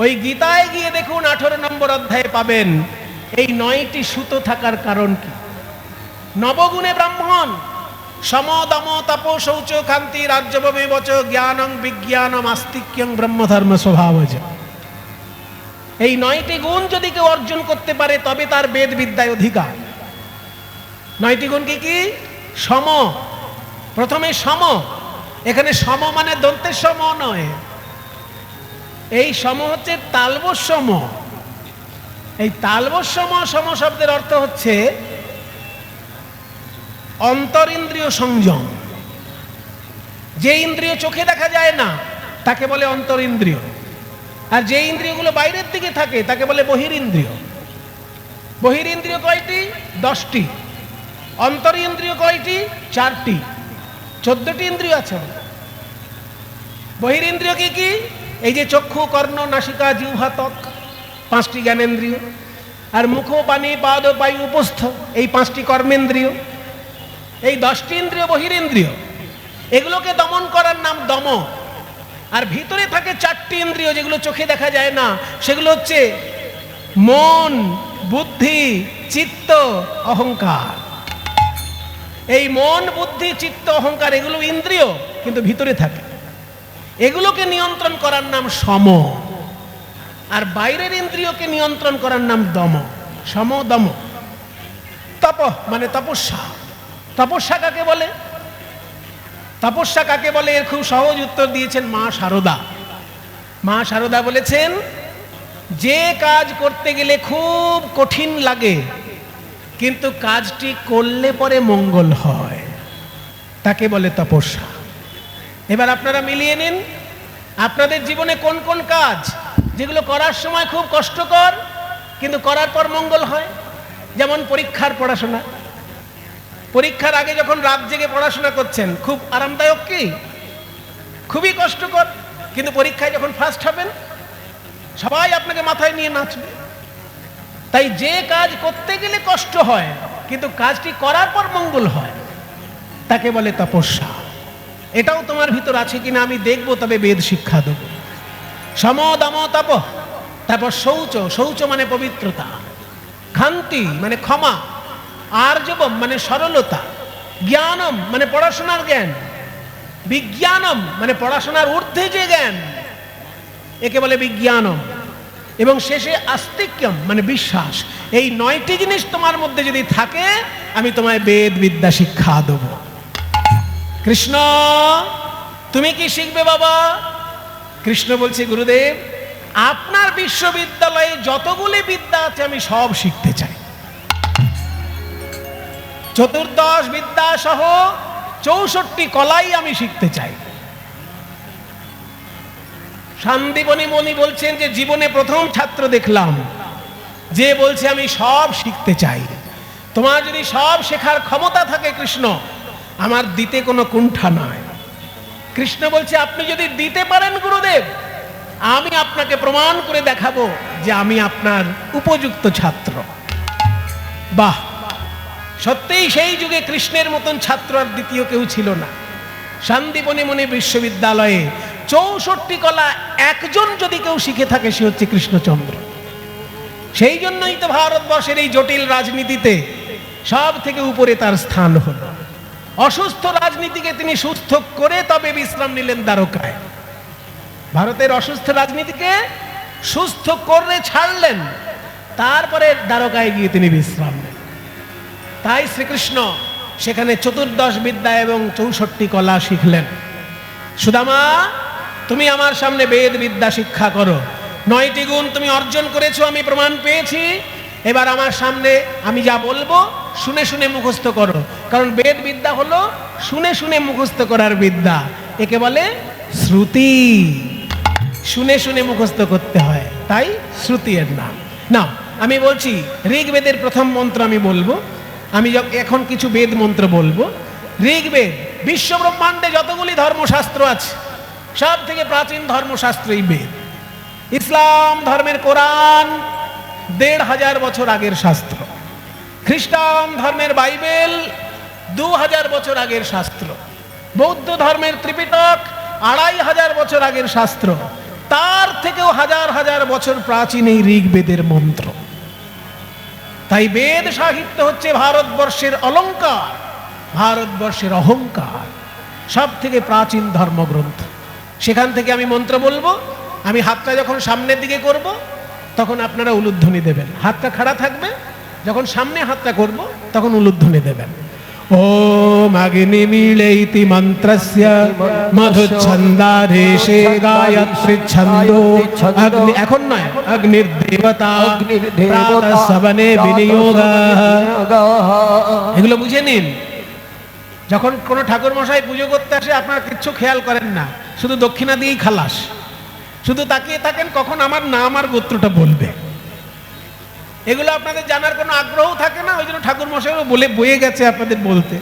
ওই গীতায় গিয়ে দেখুন 18 নম্বর অধ্যায়ে পাবেন এই 9টি সুতো থাকার কারণ কি। নবগুণে ব্রাহ্মণ, সম দম তপ শৌচ কান্তি রাজ্যবমে বচ জ্ঞানং বিজ্ঞানম আস্তিক্যং ব্রহ্মধর্ম স্বভাবজ। এই 9টি গুণ যদি কেউ অর্জন করতে পারে তবে তার বেদ বিদ্যায় অধিকার। 9টি গুণ কি কি? সম, প্রথমে সম। এখানে সম মানে দন্তের সম নয়, এই সম হচ্ছে তালবস্যম। এই তালবস্যম সম শব্দের অর্থ হচ্ছে অন্তরিন্দ্রিয় সংযম। যে ইন্দ্রিয় চোখে দেখা যায় না তাকে বলে অন্তরিন্দ্রিয়, আর যে ইন্দ্রিয়গুলো বাইরের দিকে থাকে তাকে বলে বহিরিন্দ্রিয়। বহিরিন্দ্রিয় কয়টি? 10টি। অন্তরিন্দ্রিয় কয়টি? 4টি। 14টি ইন্দ্রিয় আছে। বহিরিন্দ্রিয় কি কি? এই যে চক্ষু, কর্ণ, নাসিকা, জিহ্বা, ত্বক, 5টি জ্ঞানেন্দ্রিয়। আর মুখ, পানি, পাদ, বায়ু, উপস্থ, এই 5টি কর্মেন্দ্রিয়। এই 10টি ইন্দ্রিয় বহিরিন্দ্রিয়, এগুলোকে দমন করার নাম দম। আর ভিতরে থাকে 4টি ইন্দ্রিয় যেগুলো চোখে দেখা যায় না, সেগুলো হচ্ছে মন, বুদ্ধি, চিত্ত, অহংকার। এই মন, বুদ্ধি, চিত্ত, অহংকার এগুলো ইন্দ্রিয়, কিন্তু ভিতরে থাকে। এগুলোকে নিয়ন্ত্রণ করার নাম সম, আর বাইরের ইন্দ্রিয়কে নিয়ন্ত্রণ করার নাম দম। সম দম। তপ মানে তপস্যা। তপস্যা কাকে বলে? তপস্যা কাকে বলে এর খুব সহজ উত্তর দিয়েছেন মা শারদা। মা শারদা বলেছেন, যে কাজ করতে গেলে খুব কঠিন লাগে কিন্তু কাজটি করলে পরে মঙ্গল হয়, তাকে বলে তপস্যা। এবার আপনারা মিলিয়ে নিন আপনাদের জীবনে কোন কোন কাজ যেগুলো করার সময় খুব কষ্টকর কিন্তু করার পর মঙ্গল হয়। যেমন পরীক্ষার পড়াশোনা। পরীক্ষার আগে যখন রাত জেগে পড়াশোনা করছেন খুব আরামদায়ক কি? খুবই কষ্টকর, কিন্তু পরীক্ষায় যখন ফার্স্ট হবেন সবাই আপনাকে মাথায় নিয়ে নাচবে। তাই যে কাজ করতে গেলে কষ্ট হয় কিন্তু কাজটি করার পর মঙ্গল হয়, তাকে বলে তপস্যা। এটাও তোমার ভিতর আছে কিনা আমি দেখবো, তবে বেদ শিক্ষা দেব। সম দম তপ, তারপর শৌচ, শৌচ মানে পবিত্রতা, ক্ষান্তি মানে ক্ষমা, আর্জবম মানে সরলতা, জ্ঞানম মানে পড়াশোনার জ্ঞান, বিজ্ঞানম মানে পড়াশোনার ঊর্ধ্বে যে জ্ঞান, একে বলে বিজ্ঞানম, এবং শেষে আস্তিক্যম মানে বিশ্বাস। এই 9টি জিনিস তোমার মধ্যে যদি থাকে আমি তোমায় বেদ বিদ্যা শিক্ষা দেব। কৃষ্ণ তুমি কি শিখবে বাবা? কৃষ্ণ বলছে, গুরুদেব আপনার বিশ্ববিদ্যালয়ে যতগুলি বিদ্যা আছে আমি সব শিখতে চাই। 14 বিদ্যা সহ 64 কলাই আমি শিখতে চাই। শান্তিবনী মণি বলছেন যে জীবনে প্রথম ছাত্র দেখলাম যে বলছে আমি সব শিখতে চাই। তোমার যদি সব শেখার ক্ষমতা থাকে কৃষ্ণ, আমার দিতে কোনো কুণ্ঠা নয়। কৃষ্ণ বলছে আপনি যদি দিতে পারেন গুরুদেব, আমি আপনাকে প্রমাণ করে দেখাবো যে আমি আপনার উপযুক্ত ছাত্র। বাহ, সত্যিই সেই যুগে কৃষ্ণের মতন ছাত্র আর দ্বিতীয় কেউ ছিল না। শান্তিবনী মণি বিশ্ববিদ্যালয়ে 64 কলা একজন যদি কেউ শিখে থাকে সে হচ্ছে কৃষ্ণচন্দ্র। সেই জন্যই তো ভারতবর্ষের এই জটিল রাজনীতিতে সব থেকে উপরে তার স্থান হলো। অসুস্থ রাজনীতিকে তিনি সুস্থ করে তবে বিশ্রাম নিলেন দ্বারকায়। ভারতের অসুস্থ রাজনীতিকে সুস্থ করে ছাড়লেন, তারপরে দ্বারকায় গিয়ে তিনি বিশ্রাম নেন। তাই শ্রীকৃষ্ণ সেখানে 14 বিদ্যা এবং 64 কলা শিখলেন। সুদামা তুমি আমার সামনে বেদ বিদ্যা শিক্ষা করো। 9টি গুণ তুমি অর্জন করেছো, আমি প্রমাণ পেয়েছি। এবার আমার সামনে আমি যা বলবো শুনে শুনে মুখস্থ করো, কারণ বেদ বিদ্যা হলো শুনে শুনে মুখস্থ করার বিদ্যা। একে বলে শ্রুতি। শুনে শুনে মুখস্থ করতে হয়, তাই শ্রুতি এর নাম। না, আমি বলছি ঋগ্বেদের প্রথম মন্ত্র আমি বলবো। আমি এখন কিছু বেদ মন্ত্র বলবো। ঋগ্বেদ বিশ্ব ব্রহ্মাণ্ডে যতগুলি ধর্মশাস্ত্র আছে সব থেকে প্রাচীন ধর্মশাস্ত্র এই বেদ। ইসলাম ধর্মের কোরআন 1500 বছর আগের শাস্ত্র। খ্রিস্টান ধর্মের বাইবেল 2000 বছর আগের শাস্ত্র। বৌদ্ধ ধর্মের ত্রিপিটক 2500 বছর আগের শাস্ত্র। তার থেকেও হাজার হাজার বছর প্রাচীন এই ঋগ্বেদের মন্ত্র। তাই বেদ সাহিত্য হচ্ছে ভারতবর্ষের অলংকার, ভারতবর্ষের অহংকার, সব থেকে প্রাচীন ধর্মগ্রন্থ। সেখান থেকে আমি মন্ত্র বলবো। আমি হাতটা যখন সামনের দিকে করব তখন আপনারা উলুধ্বনি দেবেন। হাতটা খাড়া থাকবে, যখন সামনে হাতটা করব তখন উলুধ্বনি দেবেন। ওম অগ্নিমিলেতি মন্ত্রস্য মধুচ্ছন্দারেশে গায়ত্রী ছন্দো অগ্নি, এখন নয়, অগ্নির দেবতা প্রাতঃ সবনে বিনিয়োগা। এগুলো বুঝে নিন। যখন কোনো ঠাকুর মশাই পুজো করতে আসে আপনারা কিচ্ছু খেয়াল করেন না, শুধু দক্ষিণা দিয়েই খালাস, শুধু তাকিয়ে থাকেন কখন আমার নাম আর গোত্রটা বলবে। এগুলো আপনাদের জানার কোনো আগ্রহ থাকে না, ওই জন্য ঠাকুর মশাইও বলে বয়ে গেছে আপনাদের বলতে।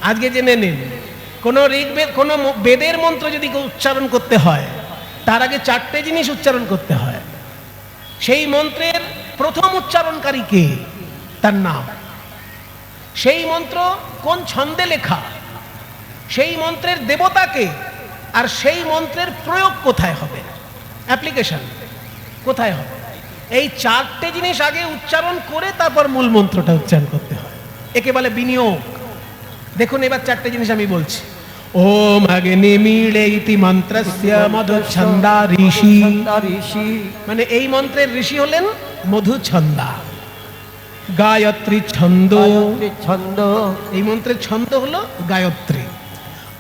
আজকে জেনে নিন, কোনো ঋগ্বেদ কোনো বেদের মন্ত্র যদি উচ্চারণ করতে হয় তার আগে 4টে জিনিস উচ্চারণ করতে হয়। সেই মন্ত্রের প্রথম উচ্চারণকারী কে, তার নাম, সেই মন্ত্র কোন ছন্দে লেখা, সেই মন্ত্রের দেবতাকে, আর সেই মন্ত্রের প্রয়োগ কোথায় হবে, অ্যাপ্লিকেশন কোথায় হবে। এই 4টে জিনিস আগে উচ্চারণ করে তারপর মূল মন্ত্রটা উচ্চারণ করতে হয়। একে বলে বিনিয়োগ। দেখুন এবার 4টে জিনিস আমি বলছি। ওম অগ্নিমিলেতি মন্ত্রস্য মধুচ্ছন্দা ঋষি, মানে এই মন্ত্রের ঋষি হলেন মধুচ্ছন্দা। গায়ত্রী ছন্দ, এই মন্ত্রের ছন্দ হলো গায়ত্রী।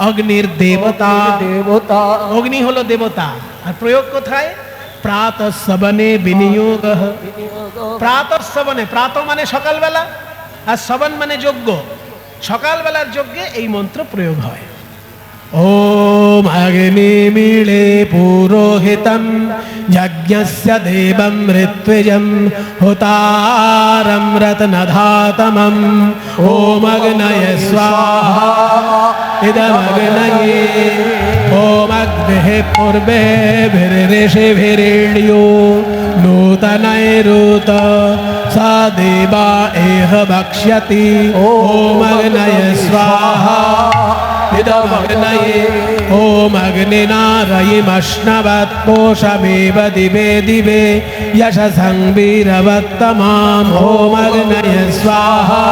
অগ্নির দেবতা, অগ্নি হলো দেবতা, আর প্রয়োগ কোথায়? প্রাতঃসবনে বিনিয়োগ। প্রাতঃসবনে, প্রাত মানে সকালবেলা, আর সবন মানে যজ্ঞ, সকালবেলার যজ্ঞে এই মন্ত্র প্রয়োগ হয়। ওম অগ্নিমিলে পুরোহিতম যজ্ঞস্য দেবম ঋত্বিজম হুতারম রত্নধাতমম ওম অগ্নয়ে স্বাহা ইদমগ্নয়ে ওম অগ্নিঃ পূর্বেभिर्ऋषिभिरीड्यो नूतनैरुत सा देवा एह भक्ष्यति ओम अग्नये स्वाहा इदमग्नये ओम अग्निनारयिमश्नवत्पोषमेव दिवे दिवे यशसं वीरवत्तमाम् ओम अग्नये स्वाहा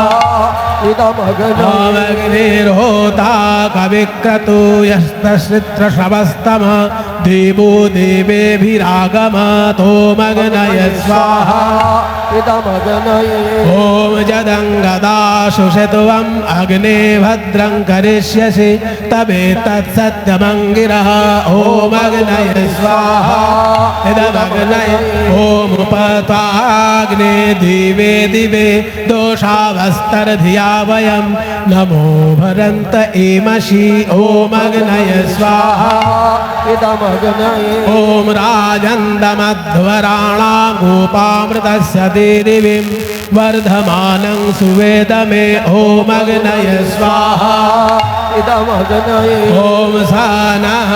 ओम अग्निर्होता कविक्रतु यस्तश्रित्रशवस्तम देवो देवेभिरागमत् ओम अग्नये स्वाहा ओम जदङ्गदाशुषत्वम् अग्ने भद्रं करिष्यसि तबेतत्सत्यमङ्गिरः ओम अग्नये स्वाहा इदमग्नये ओम उपत्वाग्ने दिवे दिवे दोषावस्तरधिया वयं नमो भरन्त एमषि ओम अग्नये स्वाहा इदमग्नये ओम राजन्दमध्वराणां गोपामृतस्य देवीं वर्धमानं सुवेदमे ओम अग्नये स्वाहा इदमग्नये ओम सानः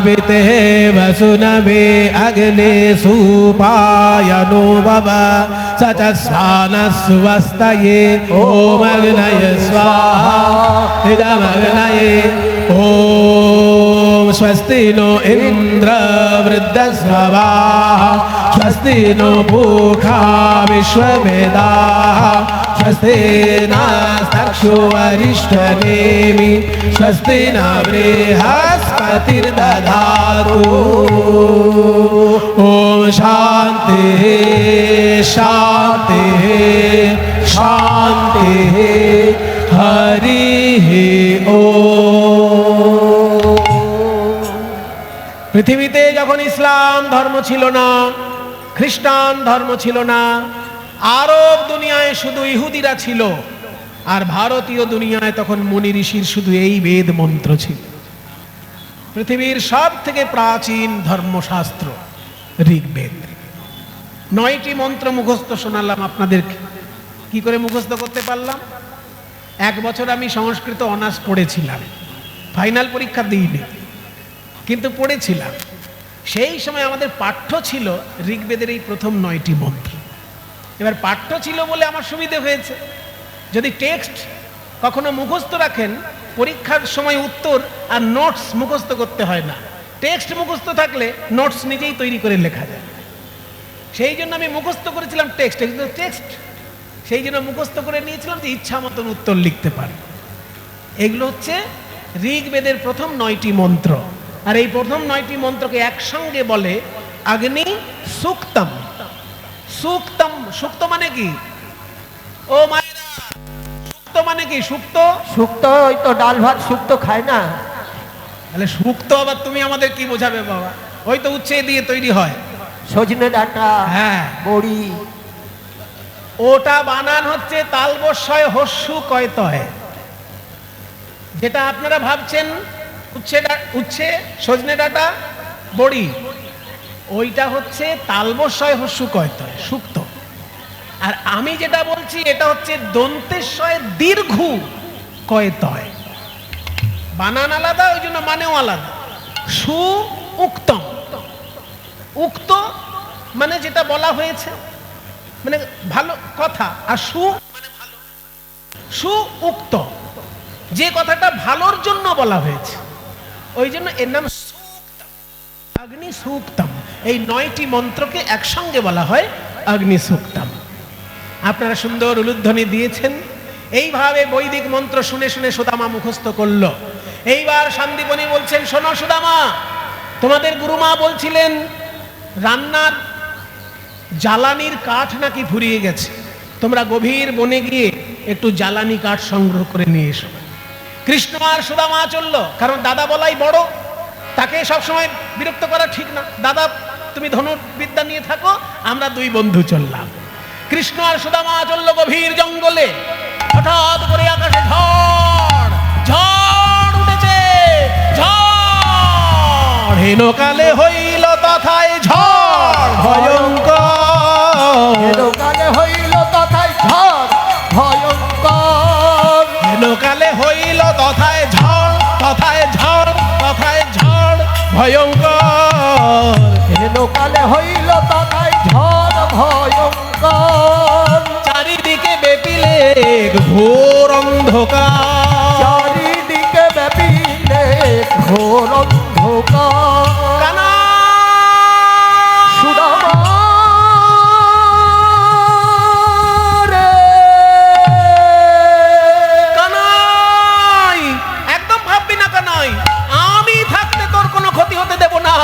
वितेः वसुनवे अग्ने सुपायनो भव स च स्वानः सुवस्तये ओम अग्नये स्वाहा इदमग्नये ओम स्वस्ति नो इन्द्र वृद्धस्रवाः स्वस्ति नो पूषा विश्ववेदाः स्वस्ति नस्तक्षो अरिष्टनेमि स्वस्ति न बृहस्पतिर्दधातु ओम शान्तिः शान्तिः शान्तिः हरिः ओम। পৃথিবীতে যখন ইসলাম ধর্ম ছিল না, খ্রিস্টান ধর্ম ছিল না, আরব দুনিয়ায় শুধু ইহুদিরা ছিল, আর ভারতীয় দুনিয়ায় তখন মুনি ঋষির শুধু এই বেদ মন্ত্র ছিল। পৃথিবীর সব থেকে প্রাচীন ধর্মশাস্ত্র ঋগ্বেদ। 9টি মন্ত্র মুখস্থ শোনালাম আপনাদেরকে। কি করে মুখস্থ করতে পারলাম? 1 বছর আমি সংস্কৃত অনার্স পড়েছিলাম, ফাইনাল পরীক্ষা দিইনি, কিন্তু পড়েছিলাম। সেই সময় আমাদের পাঠ্য ছিল ঋগ্বেদের এই প্রথম 9টি মন্ত্র। এবার পাঠ্য ছিল বলে আমার সুবিধে হয়েছে। যদি টেক্সট কখনো মুখস্থ রাখেন, পরীক্ষার সময় উত্তর আর নোটস মুখস্থ করতে হয় না। টেক্সট মুখস্থ থাকলে নোটস নিজেই তৈরি করে লেখা যায়। সেই জন্য আমি মুখস্থ করেছিলাম টেক্সট, সেই জন্য মুখস্থ করে নিয়েছিলাম যে ইচ্ছা মতন উত্তর লিখতে পারে। এগুলো হচ্ছে ঋগ্বেদের প্রথম 9টি মন্ত্র। আর এই প্রথম 9টি মন্ত্রকে একসঙ্গে বলে অগ্নি সূক্তম। সূক্তম, সুক্ত মানে কি? ও মায়েরা, সুক্ত মানে কি? সুক্ত, শুক্ত ওই তো ডাল ভাত শুক্ত খায় না। তাহলে সুক্ত আবার তুমি আমাদের কি বোঝাবে বাবা? ওই তো উচ্ছে দিয়ে তৈরি হয়, সজনে ডাঁটা, হ্যাঁ, বড়ি। ওটা বানান হচ্ছে তালবস্যয় হস্যু কয়তয়। যেটা আপনারা ভাবছেন উচ্ছে সজনে ডাঁটা বড়ি, ওইটা হচ্ছে তালবস্যয় হস্যু কয়তয়, সুক্ত। আর আমি যেটা বলছি এটা হচ্ছে দন্তেশ্বয় দীর্ঘ কয়তয়। বানান আলাদা, ওই জন্য মানেও আলাদা। সু উক্তম, উক্ত মানে যেটা বলা হয়েছে, মানে ভালো কথা, আর সু মানে ভালো। সু উক্ত, যে কথাটা ভালোর জন্য বলা হয়েছে, ওই জন্য এর নাম সূক্তম, অগ্নি সূক্তম। এই 9টি মন্ত্রকে একসঙ্গে বলা হয় অগ্নি সূক্তম। আপনারা সুন্দর উলুধ্বনি দিয়েছেন। এইভাবে বৈদিক মন্ত্র শুনে শুনে সুদামা মুখস্থ করলো। এইবার সন্দীপনী বলছেন, শোনো সুদামা, তোমাদের গুরুমা বলছিলেন রান্নার জ্বালানির কাঠ নাকি ফুরিয়ে গেছে, তোমরা গভীর বনে গিয়ে একটু জ্বালানি কাঠ সংগ্রহ করে নিয়ে এসো। কৃষ্ণ আর সুদামা চললো, কারণ দাদা বলাই বড়, তাকে সবসময় বিরক্ত করা ঠিক না। দাদা তুমি ধনুর্বিদ্যা নিয়ে থাকো, আমরা দুই বন্ধু চললাম। কৃষ্ণ আর সুদামা চলল গভীর জঙ্গলে। হঠাৎ করে আকাশে ঝড় ঝড় উঠেছে, ঝড় হেনকালে হইল তথায় ঝড় ভয়ঙ্কর। কালে হইল তথায় ঝড় ভয়ঙ্কর। হেনকালে হইল তথায় ঝড়, তথায় ঝড়, তথায় ঝড় ভয়ঙ্কর। কালে হইল তথায় ঝড় ভয়ঙ্কর। চারিদিকে বেপিলে ঘোর অন্ধকার। চারিদিকে ব্যাপিলে ঘোর অন্ধকার। কানা সুদামা রে, কানাই, একদম ভাববি না কানাই, আমি থাকতে তোর কোনো ক্ষতি হতে দেব না।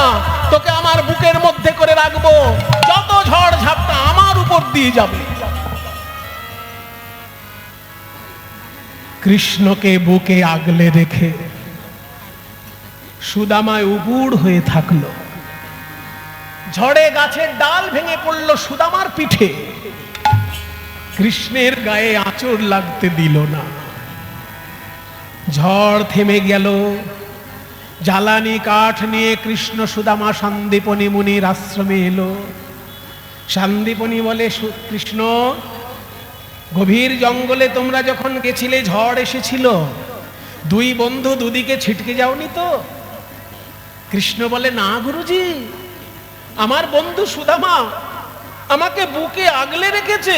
তোকে আমার বুকের মধ্যে করে রাখবো, যত ঝড় ঝাপটা আমার উপর দিয়ে যাবে। কৃষ্ণকে বুকে আগলে রেখে সুদামায় উপুড় হয়ে থাকলো। ঝড়ে গাছের ডাল ভেঙে পড়ল সুদামার পিঠে। কৃষ্ণের গায়ে আঁচড় লাগতে দিল না। ঝড় থেমে গেল। জ্বালানি কাঠ নিয়ে কৃষ্ণ সুদামা সান্দীপনী মুনির আশ্রমে এলো। সান্দীপনী বলে, কৃষ্ণ, গভীর জঙ্গলে তোমরা যখন গেছিলে ঝড় এসেছিল, দুই বন্ধু দুদিকে ছিটকে যাওনি তো? কৃষ্ণ বলে, না গুরুজি, আমার বন্ধু সুদামা আমাকে বুকে আগলে রেখেছে,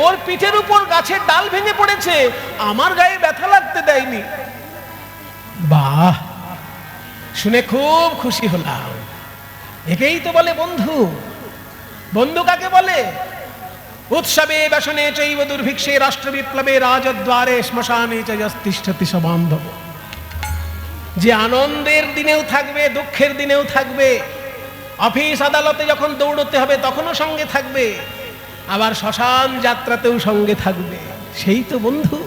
ওর পিঠের উপর গাছের ডাল ভেঙে পড়েছে, আমার গায়ে ব্যথা লাগতে দেয়নি। বাহ, শুনে খুব খুশি হলাম। একেই তো বলে বন্ধু। বন্ধু কাকে বলে? উৎসবে ব্যসনে চৈব দুর্ভিক্ষে রাষ্ট্র বিপ্লবে রাজদ্বারে শ্মশানে চ যস্তিষ্ঠতি স বান্ধব। যে আনন্দের দিনেও থাকবে, দুঃখের দিনেও থাকবে। অফিস আদালতে যখন দৌড়তে হবে তখনও সঙ্গে থাকবে, আবার শ্মশান যাত্রাতেও সঙ্গে থাকবে, সেই তো বন্ধু।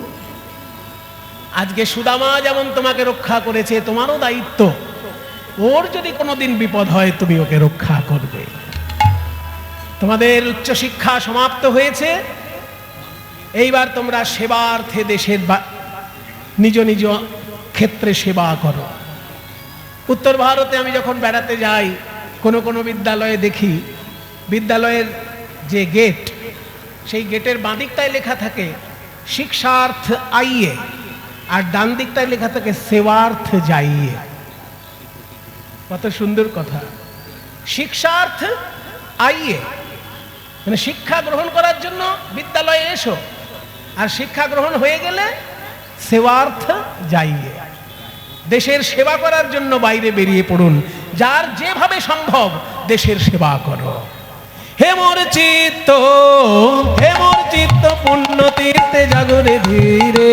আজকে সুদামা যেমন তোমাকে রক্ষা করেছে, তোমারও দায়িত্ব ওর যদি কোনোদিন বিপদ হয় তুমি ওকে রক্ষা করবে। তোমাদের উচ্চশিক্ষা সমাপ্ত হয়েছে, এইবার তোমরা সেবার্থে দেশের নিজ নিজ ক্ষেত্রে সেবা করো। উত্তর ভারতে আমি যখন বেড়াতে যাই, কোনো কোনো বিদ্যালয়ে দেখি, বিদ্যালয়ের যে গেট, সেই গেটের বাঁ দিকটায় লেখা থাকে শিক্ষার্থ আইয়ে, আর ডান দিকটায় লেখা থাকে সেবার্থ যাইয়ে। কত সুন্দর কথা! শিক্ষার্থ আইয়ে মানে শিক্ষা গ্রহণ করার জন্য বিদ্যালয়ে এসো, আর শিক্ষা গ্রহণ হয়ে গেলে সেবার্থ যাইয়ে, দেশের সেবা করার জন্য বাইরে বেরিয়ে পড়ুন। যার যেভাবে সম্ভব দেশের সেবা করো। হে মোর চিত্ত, হে মোর চিত্ত পুণ্য তীর্থে জাগরে ধীরে,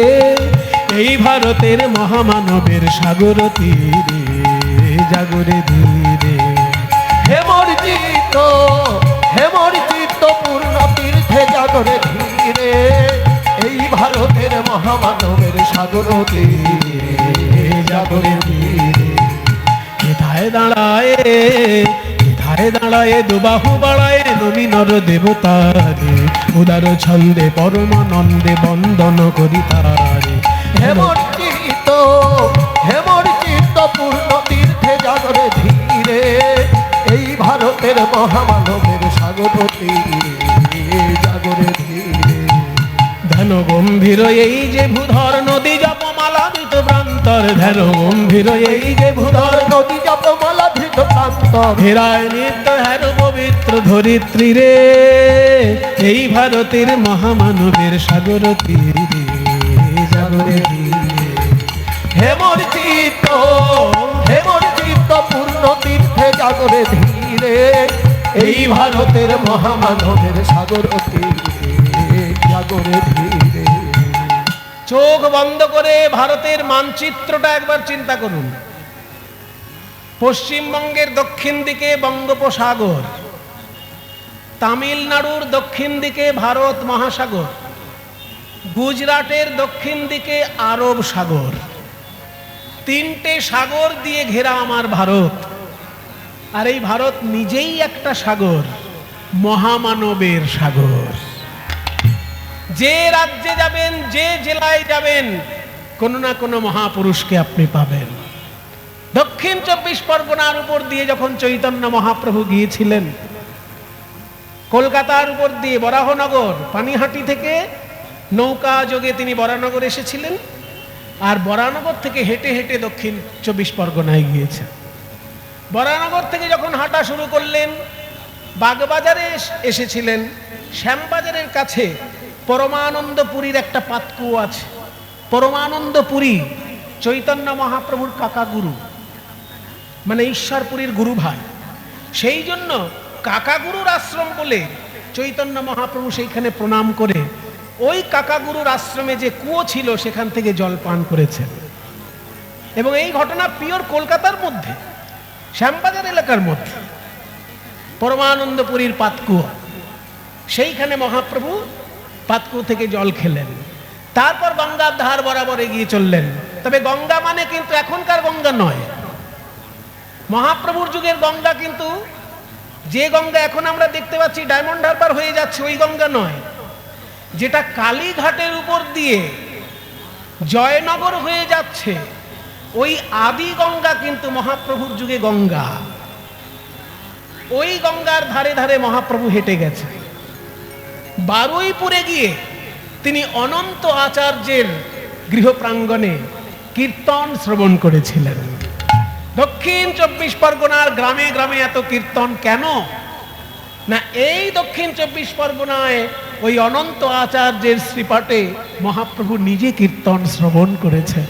এই ভারতের মহামানবের সাগর তীরে জাগরে ধীরে। হে মোর চিত্ত, হে মোর চিত্ত পূর্ণ তীর্থে জাগরে ধীরে, এই ভারতের মহামানবের সাগর তীরে জাগরে ধীরে। কোথায় দাঁড়ায়, কোথায় দাঁড়ায় দুবাহু বাড়ায় নবী নর দেবতারে, উদার ছন্দে পরমানন্দে বন্দন করি তারে। হে মোর চিত্ত, হে মোর চিত্ত পূর্ণ তীর্থে জাগরে ধীরে, এই ভারতের মহামানবের সাগর তীরে জাগরে ধীরে। ধ্যান গম্ভীর এই যে ভূধর নদী জপমালা ধৃত প্রান্তর, ধ্যান গম্ভীর এই যে ভূধর নদী জপমালা ধৃত প্রান্তর, হেরায় নিত্য হের পবিত্র ধরিত্রী রে, এই ভারতের মহামানবের সাগর তীরে জাগরে ধীরে। হে মোর চিত্ত, হে মোর চিত্ত পূর্ণ তীর্থে জাগরে ধীরে, এই ভারতের মহামানবের সাগর তীরে জাগরে ধীরে। চোখ বন্ধ করে ভারতের মানচিত্রটা একবার চিন্তা করুন। পশ্চিমবঙ্গের দক্ষিণ দিকে বঙ্গোপসাগর, তামিলনাড়ুর দক্ষিণ দিকে ভারত মহাসাগর, গুজরাটের দক্ষিণ দিকে আরব সাগর, তিনটে সাগর দিয়ে ঘেরা আমার ভারত, আর এই ভারত নিজেই একটা সাগর, মহামানবের সাগর। যে রাজ্যে যাবেন, যে জেলায় যাবেন, কোনো না কোনো মহাপুরুষকে আপনি পাবেন। দক্ষিণ 24 পরগনার উপর দিয়ে যখন চৈতন্য মহাপ্রভু গিয়েছিলেন, কলকাতার উপর দিয়ে বরাহনগর, পানিহাটি থেকে নৌকা যোগে তিনি বরানগর এসেছিলেন, আর বরানগর থেকে হেঁটে হেঁটে দক্ষিণ 24 পরগনায় গিয়েছেন। বরানগর থেকে যখন হাঁটা শুরু করলেন, বাগবাজারে এসেছিলেন। শ্যামবাজারের কাছে পরমানন্দপুরীর একটা পাতকুয়ো আছে। পরমানন্দপুরী চৈতন্য মহাপ্রভুর কাকা গুরু, মানে ঈশ্বরপুরীর গুরু ভাই। সেই জন্য কাকা গুরুর আশ্রম বলে চৈতন্য মহাপ্রভু সেইখানে প্রণাম করে ওই কাকা গুরুর আশ্রমে যে কুয়ো ছিল সেখান থেকে জল পান করেছেন। এবং এই ঘটনা পিওর কলকাতার মধ্যে, শ্যামবাজার এলাকার মধ্যে পরমানন্দপুরীর পাতকুয়ো, সেইখানে মহাপ্রভু পাতকুয়ো থেকে জল খেলেন। তারপর গঙ্গার ধার বরাবর এগিয়ে চললেন। তবে গঙ্গা মানে কিন্তু এখনকার গঙ্গা নয়, মহাপ্রভুর যুগের গঙ্গা কিন্তু যে গঙ্গা এখন আমরা দেখতে পাচ্ছি ডায়মন্ড হারবার হয়ে যাচ্ছে, ওই গঙ্গা নয়। যেটা কালীঘাটের উপর দিয়ে জয়নগর হয়ে যাচ্ছে, ওই আদি গঙ্গা কিন্তু মহাপ্রভুর যুগে গঙ্গা। ওই গঙ্গার ধারে ধারে মহাপ্রভু হেঁটে গেছে। বারুইপুরে গিয়ে তিনি অনন্ত আচার্যের গৃহ প্রাঙ্গণে কীর্তন শ্রবণ করেছিলেন। দক্ষিণ 24 পরগনার গ্রামে গ্রামে এত কীর্তন কেন? না, এই দক্ষিণ 24 পরগনায় ওই অনন্ত আচার্যের শ্রীপাঠে মহাপ্রভু নিজে কীর্তন শ্রবণ করেছেন।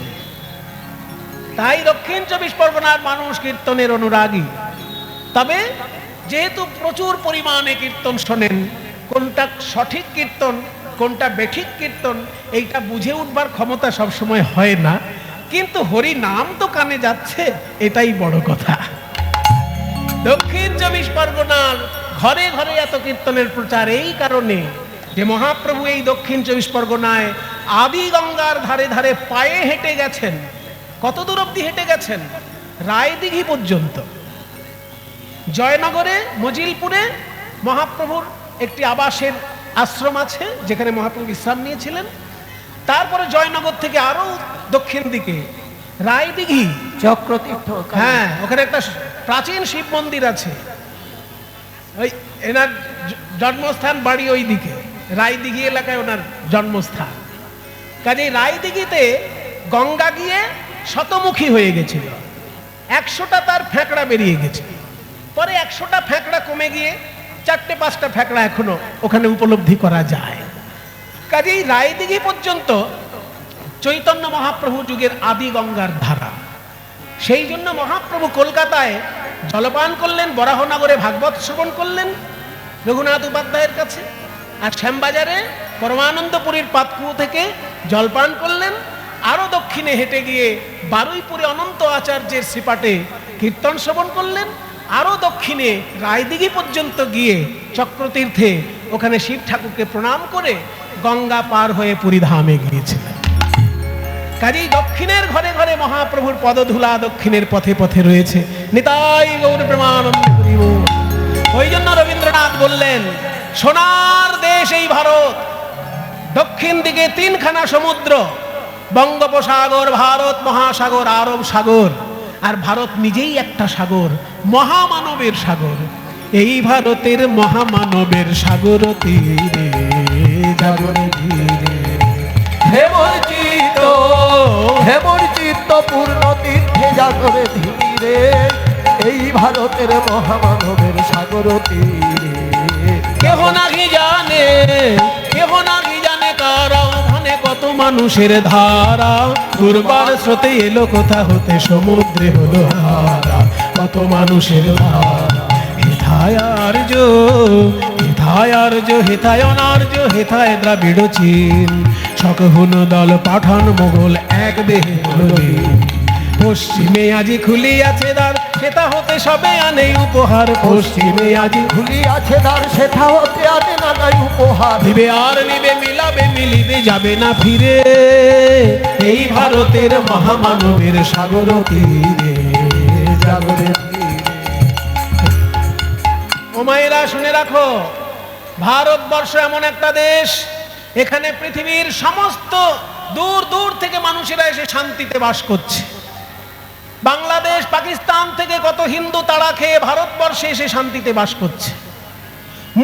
তাই দক্ষিণ 24 পরগনার মানুষ কীর্তনের অনুরাগী। তবে যেহেতু প্রচুর পরিমাণে কীর্তন শোনেন, কোনটা সঠিক কীর্তন কোনটা বেঠিক কীর্তন এইটা বুঝে উঠবার ক্ষমতা সবসময় হয় না, কিন্তু হরি নাম তো কানে যাচ্ছে, এটাই বড় কথা। দক্ষিণ 24 পরগনার ঘরে ঘরে এত কীর্তনের প্রচার এই কারণে যে মহাপ্রভু এই দক্ষিণ 24 পরগনায় আদি গঙ্গার ধারে ধারে পায়ে হেঁটে গেছেন। কত দূর অব্দি হেঁটে গেছেন? রায়দিঘি পর্যন্ত। জয়নগরে মজিলপুরে মহাপ্রভুর একটি আবাসের আশ্রম আছে, যেখানে মহাপ্রভু বিশ্রাম নিয়েছিলেন। তারপরে জয়নগর থেকে আরো দক্ষিণ দিকে রায়দিঘি চক্রতীর্থ, হ্যাঁ, ওখানে একটা প্রাচীন শিব মন্দির আছে। ওই এনার জন্মস্থান বাড়ি ওই দিকে, রায়দিঘি এলাকায় ওনার জন্মস্থান। কাজেই রায়দিঘিতে গঙ্গা গিয়ে শতমুখী হয়ে গেছিল, 100টা তার ফ্যাঁকড়া বেরিয়ে গেছে। পরে 100টা ফ্যাঁকড়া কমে গিয়ে 4-5টা ফ্যাঁকড়া এখনো ওখানে উপলব্ধি করা যায়। কাজেই রায়দিঘি পর্যন্ত চৈতন্য মহাপ্রভু যুগের আদি গঙ্গার ধারা। সেই জন্য মহাপ্রভু কলকাতায় জলপান করলেন, বরাহনগরে ভাগবত শ্রবণ করলেন রঘুনাথ উপাধ্যায়ের কাছে, আর শ্যামবাজারে পরমানন্দপুরীর পাতকুয়ো থেকে জলপান করলেন। আরো দক্ষিণে হেঁটে গিয়ে বারুইপুরে অনন্ত আচার্যের শ্রীপাঠে কীর্তন শ্রবণ করলেন। আরো দক্ষিণে রায়দিঘি পর্যন্ত গিয়ে চক্রতীর্থে ওখানে শিব ঠাকুরকে প্রণাম করে গঙ্গা পার হয়ে পুরীধামে গিয়েছিলেন। কাজেই দক্ষিণের ঘরে ঘরে মহাপ্রভুর পদধূলা দক্ষিণের পথে পথে রয়েছে। নিতাই গৌর প্রেমানন্দ হরি বল। ওই জন্য রবীন্দ্রনাথ বললেন, সোনার দেশ এই ভারত, দক্ষিণ দিকে 3খানা সমুদ্র, বঙ্গোপসাগর, ভারত মহাসাগর, আরব সাগর, আর ভারত নিজেই একটা সাগর, মহামানবের সাগর। এই ভারতের মহামানবের সাগর তীরে জাগরে ধীরে হেমর চিত্ত পূর্ণ তীর্থে জাগরে ধীরে, এই ভারতের মহামানবের সাগর তীরে। কেহ নাহি জানে, কেহ নাহি জানে কারা, ওখানে কত মানুষের ধারা, দুর্বার স্রোতে এলো কোথা হতে সমুদ্রে হলো হারা, কত মানুষের ধারা। হেথায় আর্য, হেথায় আর্য, হেথায় অনার্য, হেথায় দ্রাবিড় চীন, সকহুন দল পাঠান মোগল এক দেহে হলো লীন। পশ্চিমে আজি খুলিয়াছে দ্বার, সেটা হতে সবে আনে উপহার। পশ্চিমে আজি খুলিয়াছে দ্বার, সেথা হতে আনে নানাই উপহার। দিবে আর নিবে, মিলাবে মিলিবে, যাবে না ফিরে এই ভারতের মহামানবের সাগর তীরে, জাগরে তীরে। ও মায়েরা শুনে রাখো, ভারতবর্ষ এমন একটা দেশ, এখানে পৃথিবীর সমস্ত দূর দূর থেকে মানুষেরা এসে শান্তিতে বাস করছে। বাংলাদেশ, পাকিস্তান থেকে কত হিন্দু তাড়া খেয়ে ভারতবর্ষে এসে শান্তিতে বাস করছে।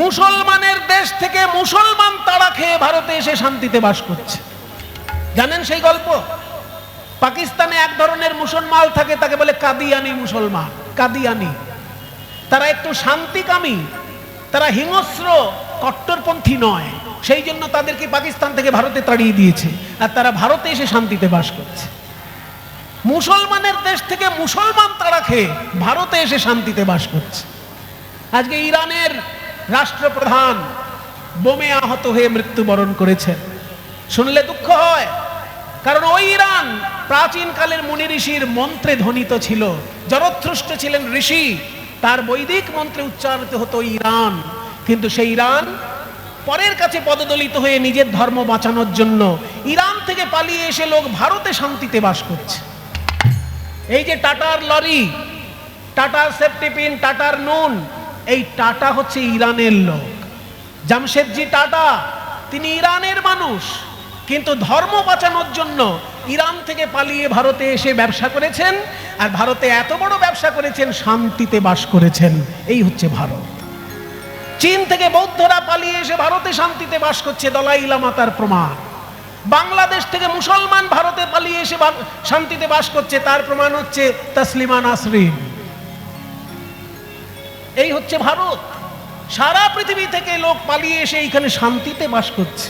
মুসলমানের দেশ থেকে মুসলমান তাড়া খেয়ে ভারতে এসে শান্তিতে বাস করছে। জানেন সেই গল্প? পাকিস্তানে এক ধরনের মুসলমান থাকে, তাকে বলে কাদিয়ানি মুসলমান। কাদিয়ানি, তারা একটু শান্তিকামী, তারা হিংস্র কট্টরপন্থী নয়, সেই জন্য তাদেরকে পাকিস্তান থেকে ভারতে তাড়িয়ে দিয়েছে, আর তারা ভারতে এসে শান্তিতে বাস করছে। মুসলমানের দেশ থেকে মুসলমান তাড়া খেয়ে ভারতে এসে শান্তিতে বাস করছে। আজকে ইরানের রাষ্ট্রপ্রধান বোমে আহত হয়ে মৃত্যুবরণ করেছেন। শুনলে দুঃখ হয়, কারণ ওই ইরান প্রাচীনকালের মুনি ঋষির মন্ত্রে ধ্বনিত ছিল। জরথ্রুষ্ট ছিলেন ঋষি, তার বৈদিক মন্ত্রে উচ্চারিত হতো ইরান। কিন্তু সেই ইরান পরের কাছে পদদলিত হয়ে নিজের ধর্ম বাঁচানোর জন্য ইরান থেকে পালিয়ে এসে লোক ভারতে শান্তিতে বাস করছে। এই যে টাটার লরি, টাটার সেফটি পিন, টাটার নুন, এই টাটা হচ্ছে ইরানের লোক। জামশেদজি টাটা তিনি ইরানের মানুষ, কিন্তু ধর্ম বাঁচানোর জন্য ইরান থেকে পালিয়ে ভারতে এসে ব্যবসা করেছেন, আর ভারতে এত বড় ব্যবসা করেছেন, শান্তিতে বাস করেছেন। এই হচ্ছে ভারত। চীন থেকে বৌদ্ধরা পালিয়ে এসে ভারতে শান্তিতে বাস করছে, দলাই লামা তার প্রমাণ। বাংলাদেশ থেকে মুসলমান ভারতে পালিয়ে এসে শান্তিতে বাস করছে, তার প্রমাণ হচ্ছে তসলিমা নাসরিন। এই হচ্ছে ভারত। সারা পৃথিবী থেকে লোক পালিয়ে এসে এখানে শান্তিতে বাস করছে।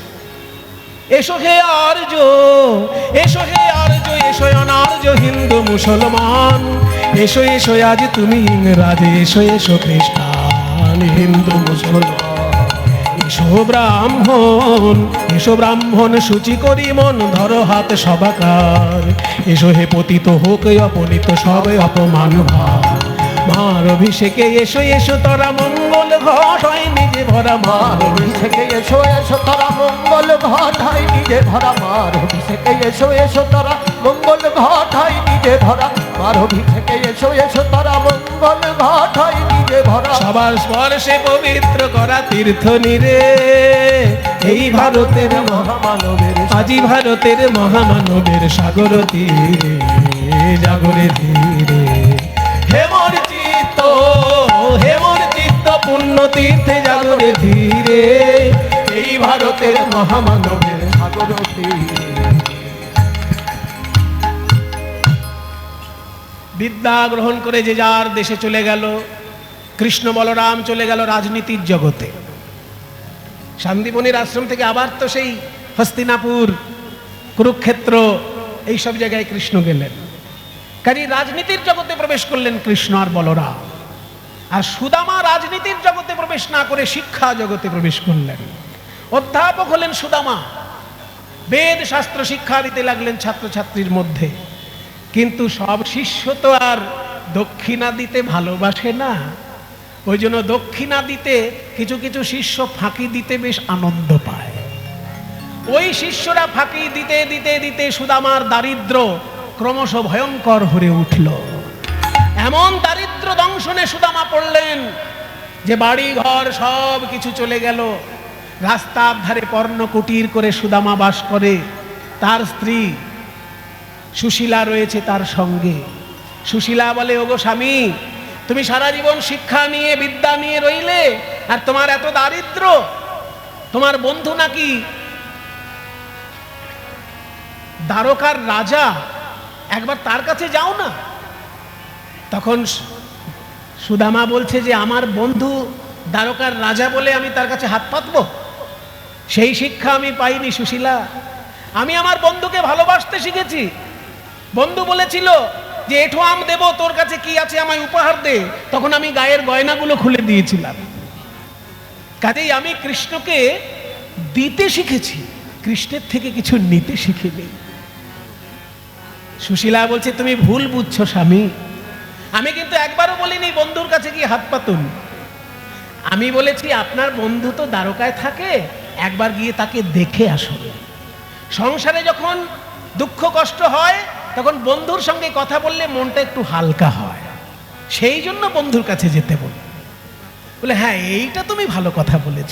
এসো হে আর্য, এসো হে আর্য, এসো অনার্য হিন্দু মুসলমান, এসো এসো আজ তুমি ইংরাজ, এসো এসো খ্রিস্টান হিন্দু মুসলমান। এসো ব্রাহ্মণ, এসো ব্রাহ্মণ সূচি করি মন, ধরো হাত সবাকার। এসো হে পতিত হোক অপনীত সবে অপমান ভার, মার অভিষেকে এসো এসো তোরা মঙ্গল ঘট হয় নিজে ভরা। মার অভিষেকে এসো এসো তারা মঙ্গল ঘটাই নিজে ভরা। মার অভিষেকে এসো এসো তারা মঙ্গল ঘটাই নিজে ভরা। মার অভিষেকে এসো এসো তারা মঙ্গল ঘটাই নিজে ভরা। সবার স্পর্শে পবিত্র করা তীর্থ নিরে এই ভারতের মহামানবের আজি ভারতের মহামানবের সাগর তীরে, জাগরে ধীরে। হে মোর চিত্ত, হে মোর চিত্ত পুণ্য তীর্থে জাগরে ধীরে এই ভারতের মহামানবের সাগর তীরে। বিদ্যা গ্রহণ করে যে যার দেশে চলে গেল। কৃষ্ণ বলরাম চলে গেল রাজনীতির জগতে। শান্তিবনির আশ্রম থেকে আবার তো সেই হস্তিনাপুর, কুরুক্ষেত্র, এইসব জায়গায় কৃষ্ণ গেলেন। কাজে রাজনীতির জগতে প্রবেশ করলেন কৃষ্ণ আর বলরাম। আর সুদামা রাজনীতির জগতে প্রবেশ না করে শিক্ষা জগতে প্রবেশ করলেন। অধ্যাপক হলেন সুদামা, বেদ শাস্ত্র শিক্ষা দিতে লাগলেন ছাত্রছাত্রীর মধ্যে। কিন্তু সব শিষ্য তো আর দক্ষিণা দিতে ভালোবাসে না, ওই জন্য দক্ষিণা দিতে কিছু কিছু শিষ্য ফাঁকি দিতে বেশ আনন্দ পায়। ওই শিষ্যরা ফাঁকি দিতে দিতে দিতে সুদামার দারিদ্র ক্রমশ ভয়ঙ্কর হয়ে উঠল। এমন দারিদ্র দংশনে সুদামা পড়লেন যে বাড়ি ঘর সব কিছু চলে গেল। রাস্তার ধারে পর্ণ কুটির করে সুদামা বাস করে। তার স্ত্রী সুশীলা রয়েছে তার সঙ্গে। সুশীলা বলে, ওগো স্বামী, তুমি সারা জীবন শিক্ষা নিয়ে বিদ্যা নিয়ে রইলে, আর তোমার এত দারিদ্র। তোমার বন্ধু নাকি দ্বারকার রাজা, একবার তার কাছে যাও না। তখন সুদামা বলছে যে আমার বন্ধু দ্বারকার রাজা বলে আমি তার কাছে হাত পাতবো? সেই শিক্ষা আমি পাইনি সুশীলা। আমি আমার বন্ধুকে ভালোবাসতে শিখেছি। বন্ধু বলেছিল যে এঠো আম দেব, তোর কাছে কি আছে আমায় উপহার দে, তখন আমি গায়ের গয়নাগুলো খুলে দিয়েছিলাম। কাজেই আমি কৃষ্ণকে দিতে শিখেছি, কৃষ্ণের থেকে কিছু নিতে শিখিনি। সুশীলা বলছে, তুমি ভুল বুঝছো স্বামী, আমি কিন্তু একবারও বলিনি বন্ধুর কাছে গিয়ে হাত পাতুন। আমি বলেছি আপনার বন্ধু তো দ্বারকায় থাকে, একবার গিয়ে তাকে দেখে আসুন। সংসারে যখন দুঃখ কষ্ট হয় তখন বন্ধুর সঙ্গে কথা বললে মনটা একটু হালকা হয়, সেই জন্য বন্ধুর কাছে যেতে বলি। বলে হ্যাঁ, এইটা তুমি ভালো কথা বলেছ।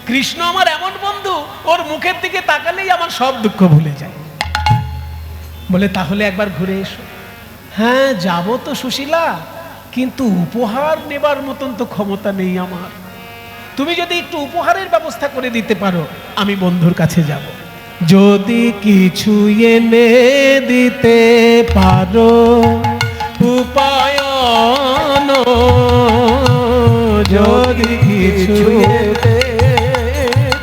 কৃষ্ণ আমার এমন বন্ধু, ওর মুখের দিকে তাকালেই আমার সব দুঃখ ভুলে যায়। বলে তাহলে একবার ঘুরে এসো। হ্যাঁ যাব তো সুশীলা, কিন্তু উপহার নেবার মতন তো ক্ষমতা নেই আমার। তুমি যদি একটু উপহারের ব্যবস্থা করে দিতে পারো, আমি বন্ধুর কাছে যাব। যদি কিছু এনে দিতে পারো উপায়ন, যদি কিছু এনে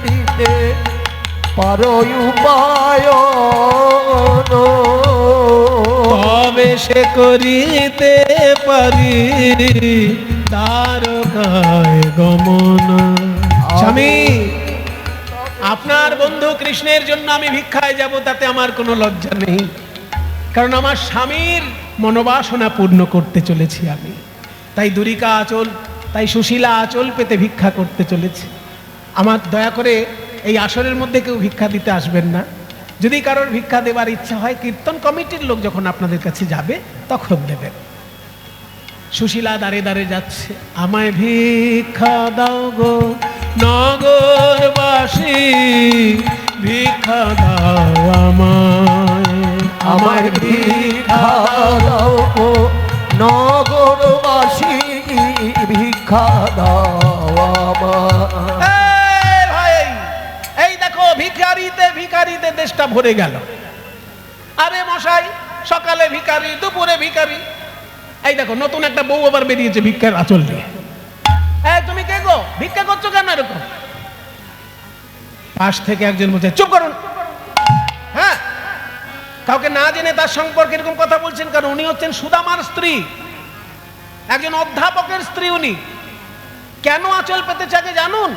দিতে পারো উপায়ন, তবে সে করিতে পারি দ্বারকায় গমন। স্বামী, আপনার বন্ধু কৃষ্ণের জন্য আমি ভিক্ষায় যাব, তাতে আমার কোনো লজ্জা নেই, কারণ আমার স্বামীর মনোবাসনা পূর্ণ করতে চলেছি আমি। তাই দুরিকা আঁচল, তাই সুশীলা আঁচল পেতে ভিক্ষা করতে চলেছি। আমার দয়া করে এই আসরের মধ্যে কেউ ভিক্ষা দিতে আসবেন না। যদি কারোর ভিক্ষা দেবার ইচ্ছা হয়, কীর্তন কমিটির লোক যখন আপনাদের কাছে যাবে তখন দেবেন। সুশীলা দাঁড়ে দাঁড়ে যাচ্ছে, আমায় ভিক্ষা দাও গো নগরবাসী, ভিক্ষা দাও আমায়, আমার ভিক্ষা দাও গো নগরবাসী, ভিক্ষা দাও আমায়। এই ভাই, এই দেখো ভিখারিতে ভিখারিতে দেশটা ভরে গেল। আরে মশাই, সকালে ভিখারি, দুপুরে ভিখারি, এই দেখো নতুন একটা বউ আবার বেরিয়েছে ভিক্ষার আঁচল দিয়ে। এই তুমি কে গো, ভিক্ষা করছো কেন এরকম? পাশ থেকে একজন বলছে, চুপ করুন। হ্যাঁ, কাউকে না জেনে তার সম্পর্কে এরকম কথা বলছেন কারণ উনি হচ্ছেন সুদামার স্ত্রী, একজন অধ্যাপকের স্ত্রী। উনি কেন আঁচল পেতে চাকে জানুন?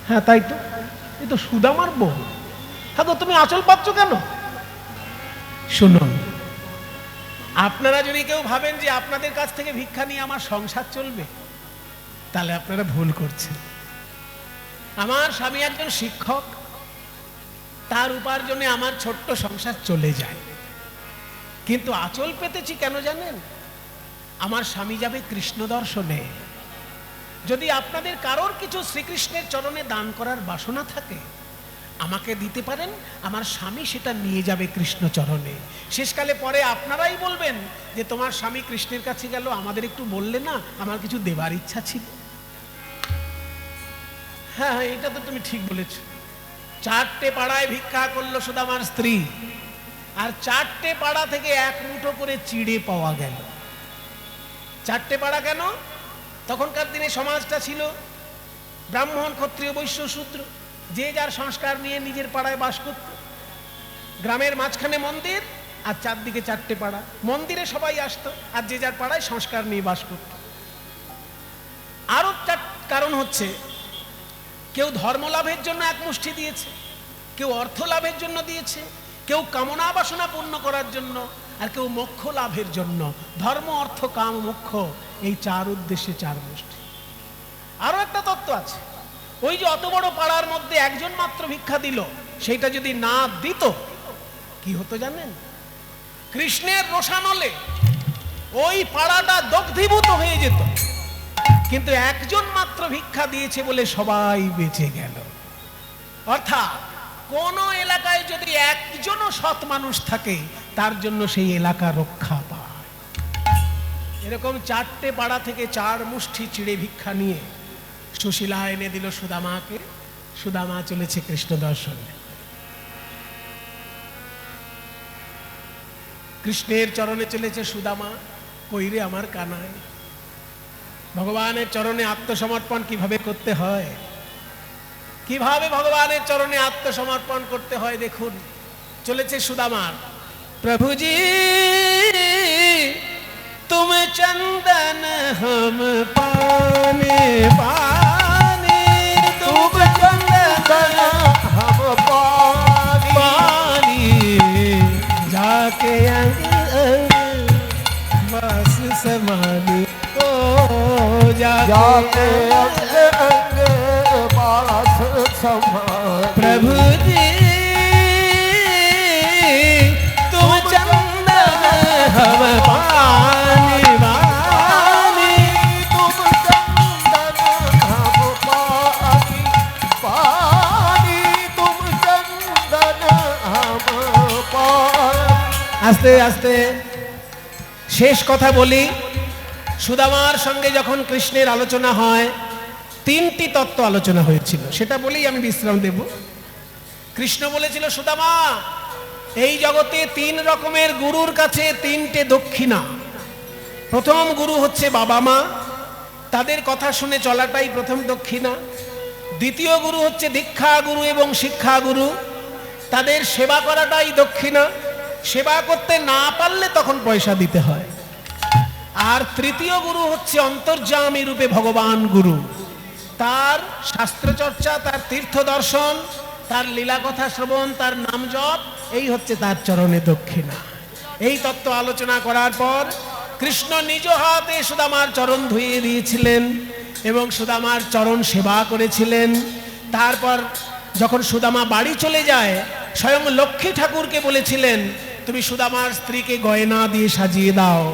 হ্যাঁ তাই তো, এই তো সুদামার বউ। হ্যাঁ তো তুমি আঁচল পাচ্ছ কেন? শুনুন, আপনারা যদি কেউ ভাবেন যে আপনাদের কাছ থেকে ভিক্ষা নিয়ে আমার সংসার চলবে, তাহলে আপনারা ভুল করছেন। আমার স্বামী একজন শিক্ষক, তার উপার্জনে আমার ছোট্ট সংসার চলে যায়। কিন্তু আঁচল পেতেছি কেন জানেন? আমার স্বামী যাবে কৃষ্ণ দর্শনে। যদি আপনাদের কারোর কিছু শ্রীকৃষ্ণের চরণে দান করার বাসনা থাকে, আমাকে দিতে পারেন, আমার স্বামী সেটা নিয়ে যাবে কৃষ্ণ চরণে। শেষকালে পরে আপনারাই বলবেন যে তোমার স্বামী কৃষ্ণের কাছে গেল, আমাদের একটু বললে না, আমার কিছু দেবার ইচ্ছা ছিল। হ্যাঁ, এটা তো তুমি ঠিক বলেছ। 4টে পাড়ায় ভিক্ষা করলো সুদামার স্ত্রী, আর 4টে পাড়া থেকে এক মুঠো করে চিড়ে পাওয়া গেল। 4টে পাড়া কেন? তখনকার দিনে সমাজটা ছিল ব্রাহ্মণ, ক্ষত্রিয়, বৈশ্য, শূদ্র, যে যার সংস্কার নিয়ে নিজের পাড়ায় বাস করত। গ্রামের মাঝখানে মন্দির, আর চারদিকে 4টে পাড়া। মন্দিরে সবাই আসতো, আর যে যার পাড়ায় সংস্কার নিয়ে বাস করত। আরো কারণ হচ্ছে, কেউ ধর্ম লাভের জন্য এক মুষ্টি দিয়েছে, কেউ অর্থ লাভের জন্য দিয়েছে, কেউ কামনা বাসনা পূর্ণ করার জন্য, আর কেউ মোক্ষ লাভের জন্য। ধর্ম, অর্থ, কাম, মোক্ষ, এই 4 উদ্দেশ্যে 4 মুষ্টি। আরো একটা তত্ত্ব আছে, ওই যে অত বড় পাড়ার মধ্যে একজন মাত্র ভিক্ষা দিল, সেইটা যদি না দিত কি হতো জানেন? কৃষ্ণের রোষানলে ওই পাড়াটা দগ্ধীভূত হয়ে যেত। কিন্তু একজন মাত্র ভিক্ষা দিয়েছে বলে সবাই বেঁচে গেল। অর্থাৎ কোন এলাকায় যদি একজনও সৎ মানুষ থাকে, তার জন্য সেই এলাকা রক্ষা পায়। এরকম 4টে পাড়া থেকে 4 মুষ্টি চিড়ে ভিক্ষা নিয়ে সুশীলা এনে দিল সুদামাকে। সুদামা চলেছে কৃষ্ণ দর্শনে। কৃষ্ণের চরণে চলেছে সুদামা। কইরে আমার কানাই, ভগবানের চরণে আত্মসমর্পণ কিভাবে করতে হয়, কিভাবে ভগবানের চরণে আত্মসমর্পণ করতে হয় দেখুন। চলেছে সুদামার, প্রভুজি तुम चंदन हम पाने पाने, तुम चंदन हम पानी पानी जाके जाके अंग अंग बास समाए प्रभु जी तुम चंदन हम पानी वानी तुम चंदन हम पानी पानी तुम चंदन हम पानी আস্তে আস্তে শেষ কথা বলি। সুদামার সঙ্গে যখন কৃষ্ণের আলোচনা হয় তিনটি তত্ত্ব আলোচনা হয়েছিল, সেটা বলেই আমি বিশ্রাম দেব। কৃষ্ণ বলেছিল, সুদামা এই জগতে তিন রকমের গুরুর কাছে তিনটে দক্ষিণা। প্রথম গুরু হচ্ছে বাবা মা, তাদের কথা শুনে চলাটাই প্রথম দক্ষিণা। দ্বিতীয় গুরু হচ্ছে দীক্ষা গুরু এবং শিক্ষা গুরু, তাদের সেবা করাটাই দক্ষিণা। সেবা করতে না পারলে তখন পয়সা দিতে হয়। আর তৃতীয় গুরু হচ্ছে অন্তর্যামী রূপে ভগবান গুরু, তার শাস্ত্রচর্চা, তার তীর্থ দর্শন, তার লীলা কথা শ্রবণ, তার নাম জপ, এই হচ্ছে তার চরণে দক্ষিণা। এই তত্ত্ব আলোচনা করার পর কৃষ্ণ নিজ হাতে সুদামার চরণ ধুইয়ে দিয়েছিলেন এবং সুদামার চরণ সেবা করেছিলেন। তারপর যখন সুদামা বাড়ি চলে যায়, স্বয়ং লক্ষ্মী ঠাকুরকে বলেছিলেন, তুমি সুদামার স্ত্রীকে গয়না দিয়ে সাজিয়ে দাও।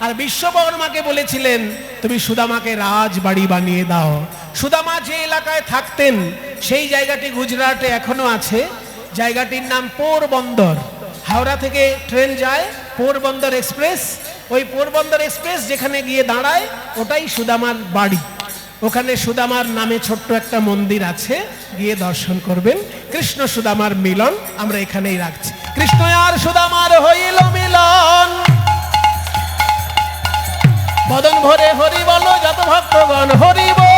আর বিশ্বকর্মাকে বলেছিলেন, তুমি সুদামাকে রাজবাড়ি বানিয়ে দাও। সুদামা যে এলাকায় থাকতেন সেই জায়গাটি গুজরাটে এখনো আছে। জায়গাটির নাম পোরবন্দর। হাওড়া থেকে ট্রেন যায় পোরবন্দর এক্সপ্রেস, ওই পোরবন্দর এক্সপ্রেস যেখানে গিয়ে দাঁড়ায় ওটাই সুদামার বাড়ি। ওখানে সুদামার নামে ছোট্ট একটা মন্দির আছে, গিয়ে দর্শন করবেন। কৃষ্ণ সুদামার মিলন আমরা এখানেই রাখছি। কৃষ্ণ আর সুদামার হইল মিলন, বদন ভরে হরি বলো যত ভক্তগণ হরি বল।